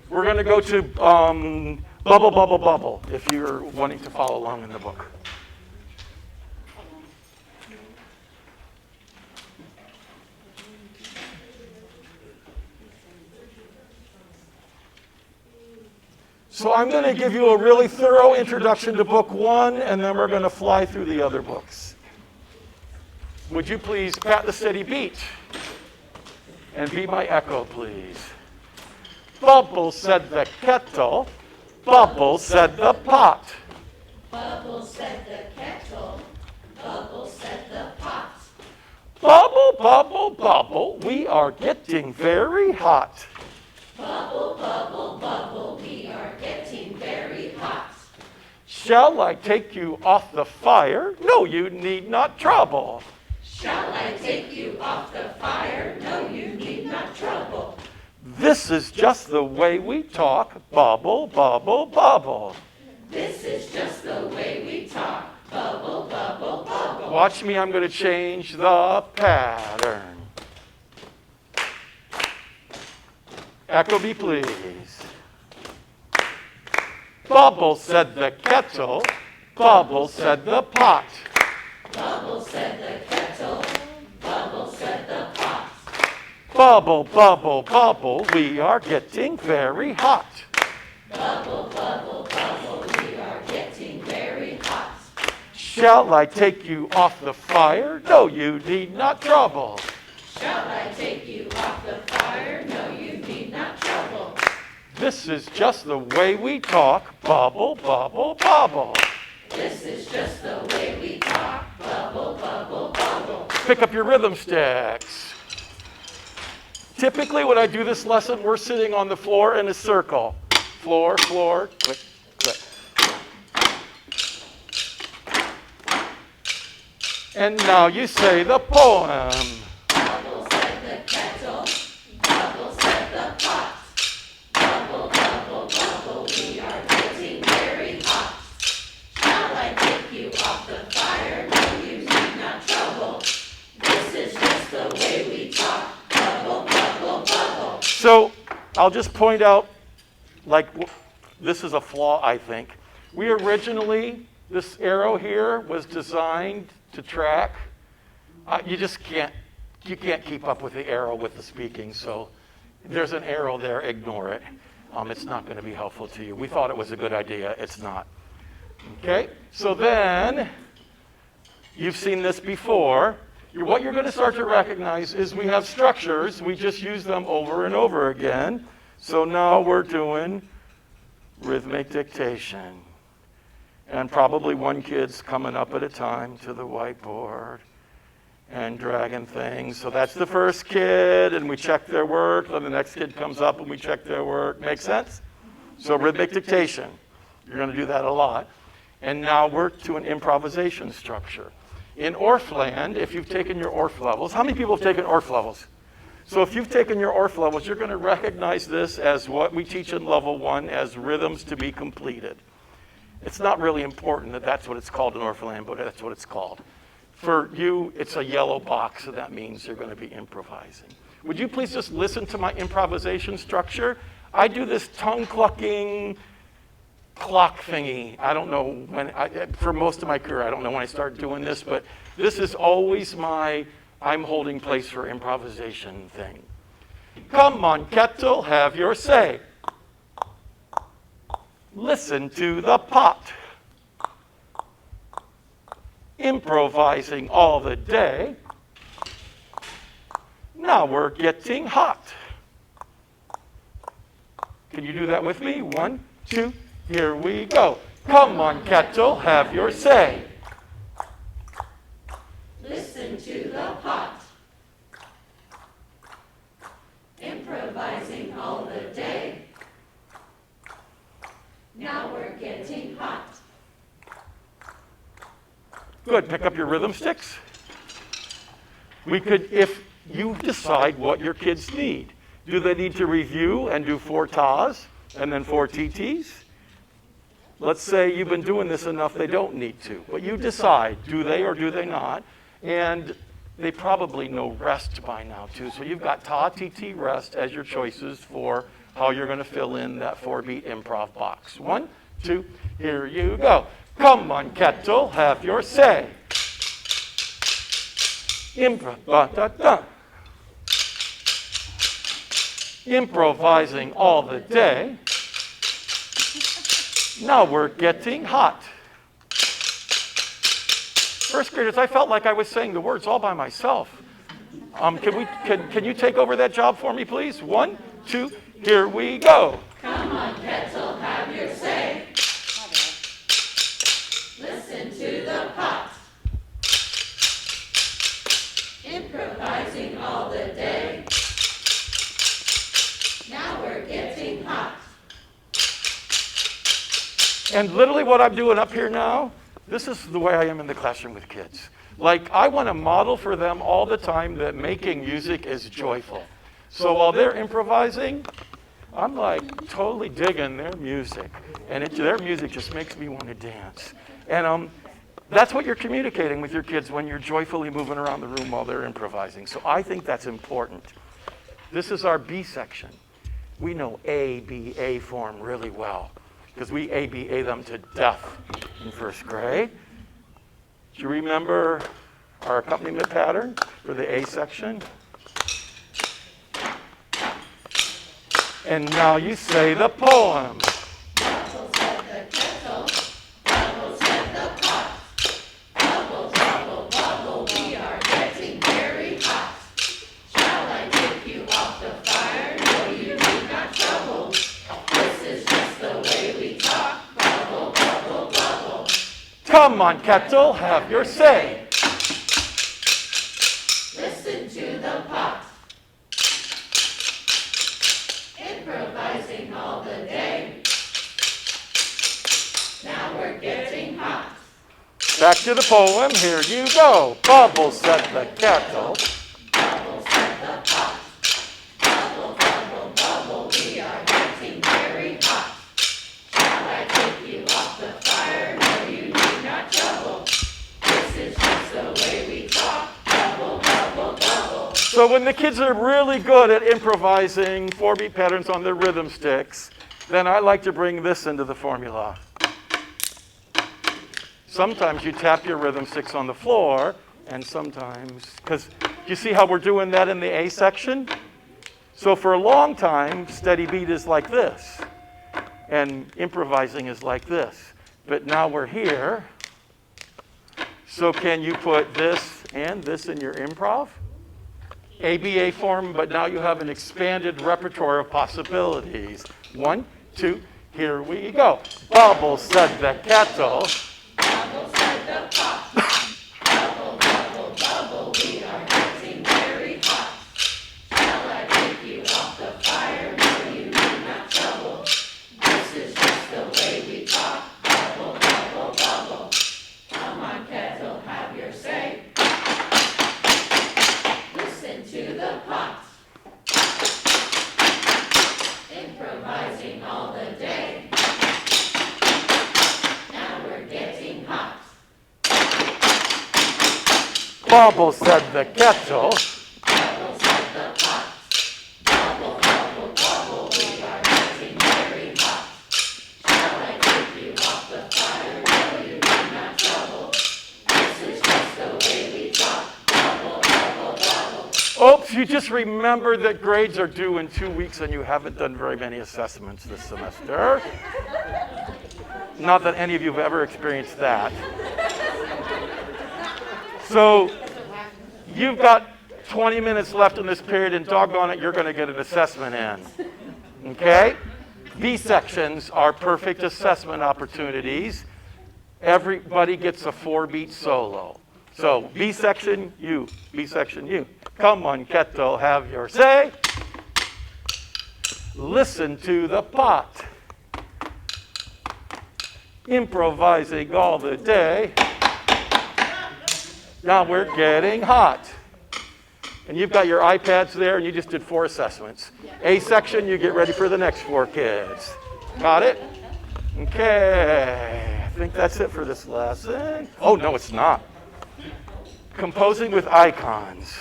Speaker 2: We're going to go to Bubble, Bubble, Bubble, if you're wanting to follow along in the book. So I'm going to give you a really thorough introduction to book 1, and then we're going to fly through the other books. Would you please pat the steady beat? And be my echo, please. Bubble, said the kettle. Bubble, said the pot.
Speaker 3: Bubble said the kettle, bubble said the pot.
Speaker 2: Bubble, bubble, bubble, we are getting very hot.
Speaker 3: Bubble, bubble, bubble, we are getting very hot.
Speaker 2: Shall I take you off the fire? No, you need not trouble.
Speaker 3: Shall I take you off the fire? No, you need not trouble.
Speaker 2: This is just the way we talk. Bubble, bubble, bubble.
Speaker 3: This is just the way we talk. Bubble, bubble, bubble.
Speaker 2: Watch me, I'm going to change the pattern. Echo me, please. Bubble, said the kettle. Bubble, said the pot.
Speaker 3: Bubble said the kettle, bubble said the pot.
Speaker 2: Bubble, bubble, bubble, we are getting very hot.
Speaker 3: Bubble, bubble, bubble, we are getting very hot.
Speaker 2: Shall I take you off the fire? No, you need not trouble.
Speaker 3: Shall I take you off the fire? No, you need not trouble.
Speaker 2: This is just the way we talk. Bubble, bubble, bubble.
Speaker 3: This is just the way we talk. Bubble, bubble, bubble.
Speaker 2: Pick up your rhythm sticks. Typically, when I do this lesson, we're sitting on the floor in a circle. Floor, floor, click, click. And now you say the poem.
Speaker 3: Bubble said the kettle, bubble said the pot. Bubble, bubble, bubble, we are getting very hot. Shall I take you off the fire? No, you need not trouble. This is just the way we talk. Bubble, bubble, bubble.
Speaker 2: So I'll just point out, this is a flaw, I think. We originally, this arrow here was designed to track. You can't keep up with the arrow with the speaking, so there's an arrow there, ignore it. It's not going to be helpful to you. We thought it was a good idea, it's not. Okay, so then, you've seen this before. What you're going to start to recognize is we have structures, we just use them over and over again. So now we're doing rhythmic dictation. And probably one kid's coming up at a time to the whiteboard and dragging things. So that's the first kid, and we check their work. Then the next kid comes up and we check their work. Make sense? So rhythmic dictation. You're going to do that a lot. And now we're to an improvisation structure. In Orffland, if you've taken your Orff levels, how many people have taken Orff levels? So if you've taken your Orff levels, you're going to recognize this as what we teach in level 1 as rhythms to be completed. It's not really important that that's what it's called in Orffland, but that's what it's called. For you, it's a yellow box, so that means you're going to be improvising. Would you please just listen to my improvisation structure? I do this tongue-clucking clock thingy. I don't know when, for most of my career, I don't know when I started doing this, but this is always my I'm holding place for improvisation thing. Come on, kettle, have your say. Listen to the pot. Improvising all the day. Now we're getting hot. Can you do that with me? 1, 2, here we go. Come on, kettle, have your say.
Speaker 3: Listen to the pot. Improvising all the day. Now we're getting hot.
Speaker 2: Good, pick up your rhythm sticks. We could, if you decide what your kids need. Do they need to review and do 4 tas and then 4 TTs? Let's say you've been doing this enough they don't need to. But you decide, do they or do they not? And they probably know rest by now too. So you've got ta, TT, rest as your choices for how you're going to fill in that 4-beat improv box. 1, 2, here you go. Come on, kettle, have your say. Improv, improvising all the day. Now we're getting hot. First graders, I felt like I was saying the words all by myself. Can you take over that job for me, please? 1, 2, here we go.
Speaker 3: Come on, kettle, have your say. Listen to the pot. Improvising all the day. Now we're getting hot.
Speaker 2: And literally what I'm doing up here now, this is the way I am in the classroom with kids. Like, I want to model for them all the time that making music is joyful. So while they're improvising, I'm like totally digging their music. And their music just makes me want to dance. And that's what you're communicating with your kids when you're joyfully moving around the room while they're improvising. So I think that's important. This is our B section. we know ABA form really well because we ABA them to death in first grade. Do you remember our accompaniment pattern for the A section? And now you say the poem.
Speaker 3: Bubbles at the kettle, bubbles at the pot. Bubble, bubble, bubble, we are getting very hot. Shall I take you off the fire? No, you need not trouble. This is just the way we talk. Bubble, bubble, bubble.
Speaker 2: Come on, kettle, have your say.
Speaker 3: Listen to the pot. Improvising all the day. Now we're getting hot.
Speaker 2: Back to the poem, here you go. Bubbles at the kettle.
Speaker 3: Bubbles at the pot. Bubble, bubble, bubble, we are getting very hot. Shall I take you off the fire? No, you need not trouble. This is just the way we talk. Bubble, bubble, bubble.
Speaker 2: So when the kids are really good at improvising 4-beat patterns on their rhythm sticks, then I like to bring this into the formula. Sometimes you tap your rhythm sticks on the floor, and sometimes, because you see how we're doing that in the A section? So for a long time, steady beat is like this, and improvising is like this. But now we're here, so can you put this and this in your improv? ABA form, but now you have an expanded repertoire of possibilities. 1, 2, here we go. Bubbles at the kettle.
Speaker 3: Bubbles at the pot. Bubble, bubble, bubble, we are getting very hot. Shall I take you off the fire? No, you need not trouble. This is just the way we talk. Bubble, bubble, bubble. Come on, kettle, have your say. Listen to the pot. Improvising all the day. Now we're getting hot.
Speaker 2: Bubbles at the kettle.
Speaker 3: Bubbles at the pot. Bubble, bubble, bubble, we are getting very hot. Shall I take you off the fire? No, you need not trouble. This is just the way we talk. Bubble, bubble, bubble.
Speaker 2: Oops, you just remembered that grades are due in 2 weeks and you haven't done very many assessments this semester. Not that any of you have ever experienced that. So you've got 20 minutes left in this period, and doggone it, you're going to get an assessment in. Okay? B sections are perfect assessment opportunities. Everybody gets a 4-beat solo. So B section, you. B section, you. Come on, kettle, have your say. Listen to the pot. Improvising all the day. Now we're getting hot. And you've got your iPads there, and you just did 4 assessments. A section, you get ready for the next 4 kids. Got it? Okay. I think that's it for this lesson. Oh, no, it's not. Composing with icons.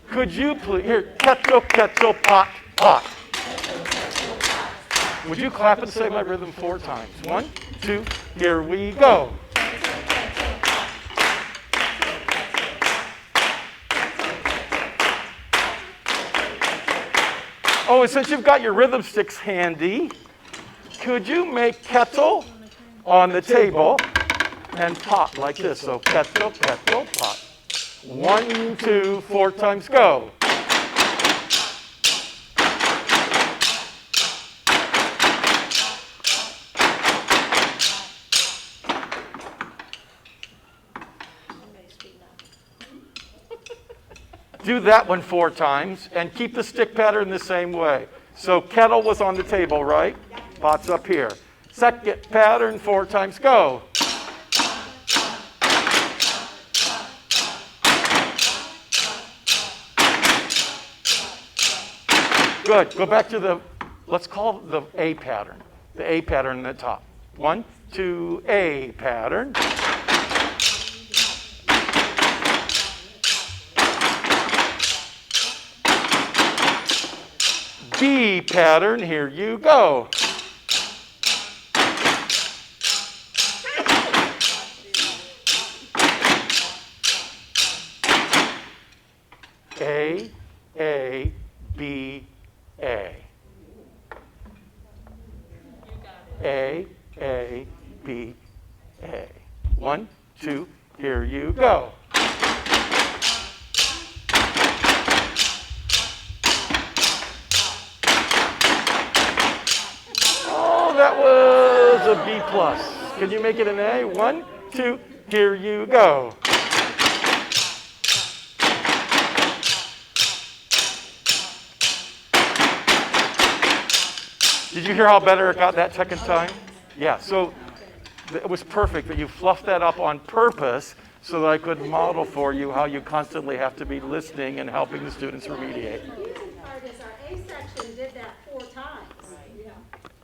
Speaker 2: Could you please, here, kettle, kettle, pot, pot. Would you clap and say my rhythm 4 times? 1, 2, here we go. Oh, and since you've got your rhythm sticks handy, could you make kettle on the table and pot like this? So kettle, kettle, pot. 1, 2, 4 times, go. Do that one 4 times and keep the stick pattern the same way. So kettle was on the table, right? Pot's up here. Second pattern 4 times, go. Good. Go back to the, let's call it the A pattern. The A pattern at the top. 1, 2, A pattern. B pattern, here you go. A, B, A. A, B, A. 1, 2, here you go. Oh, that was a B plus. Can you make it an A? 1, 2, here you go. Did you hear how better it got that second time? Yeah, so it was perfect that you fluffed that up on purpose so that I could model for you how you constantly have to be listening and helping the students remediate.
Speaker 5: The music part is our A section did that 4 times.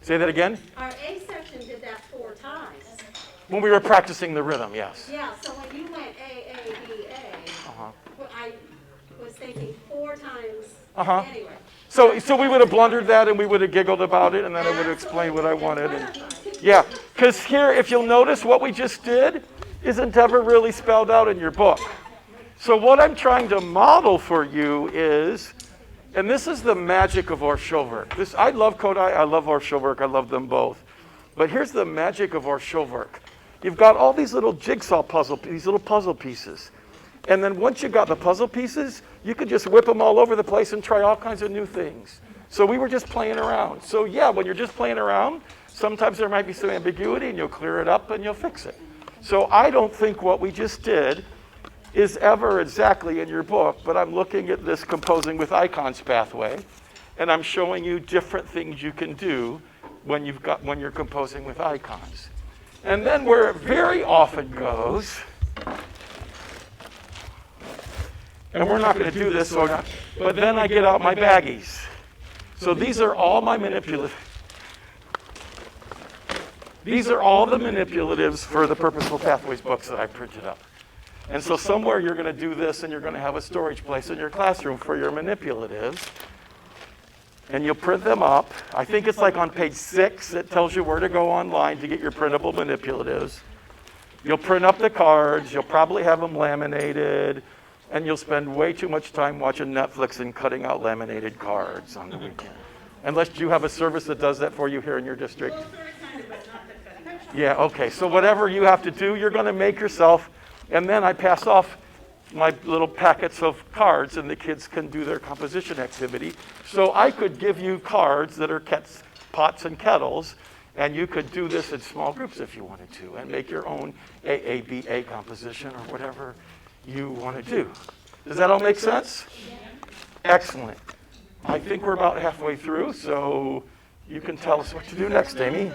Speaker 2: Say that again?
Speaker 5: Our A section did that 4 times.
Speaker 2: When we were practicing the rhythm, yes.
Speaker 5: Yeah, so when you went A, B, A, well, I was thinking 4 times anyway.
Speaker 2: So we would have blundered that and we would have giggled about it and then I would have explained what I wanted. Yeah, because here, if you'll notice, what we just did isn't ever really spelled out in your book. So what I'm trying to model for you is, and this is the magic of our work. I love Kodai, I love our work, I love them both. But here's the magic of our work. You've got all these little jigsaw puzzle, these little puzzle pieces. And then once you got the puzzle pieces, you could just whip them all over the place and try all kinds of new things. So we were just playing around. So yeah, when you're just playing around, sometimes there might be some ambiguity and you'll clear it up and you'll fix it. So I don't think what we just did is ever exactly in your book, but I'm looking at this composing with icons pathway, and I'm showing you different things you can do when you're composing with icons. And then where it very often goes, and we're not going to do this, but then I get out my baggies. So these are all my These are all the manipulatives for the Purposeful Pathways books that I printed up. And so somewhere you're going to do this and you're going to have a storage place in your classroom for your manipulatives. And you'll print them up. I think it's like on page 6, it tells you where to go online to get your printable manipulatives. You'll print up the cards, you'll probably have them laminated, and you'll spend way too much time watching Netflix and cutting out laminated cards on the weekend. Unless you have a service that does that for you here in your district.
Speaker 1: Well, sort of, kind of, but not the cutting.
Speaker 2: Yeah, okay, so whatever you have to do, you're going to make yourself, and then I pass off my little packets of cards and the kids can do their composition activity. So I could give you cards that are pots and kettles, and you could do this in small groups if you wanted to and make your own AABA composition or whatever you want to do. Does that all make sense? Excellent. I think we're about halfway through, so you can tell us what to do next, Amy.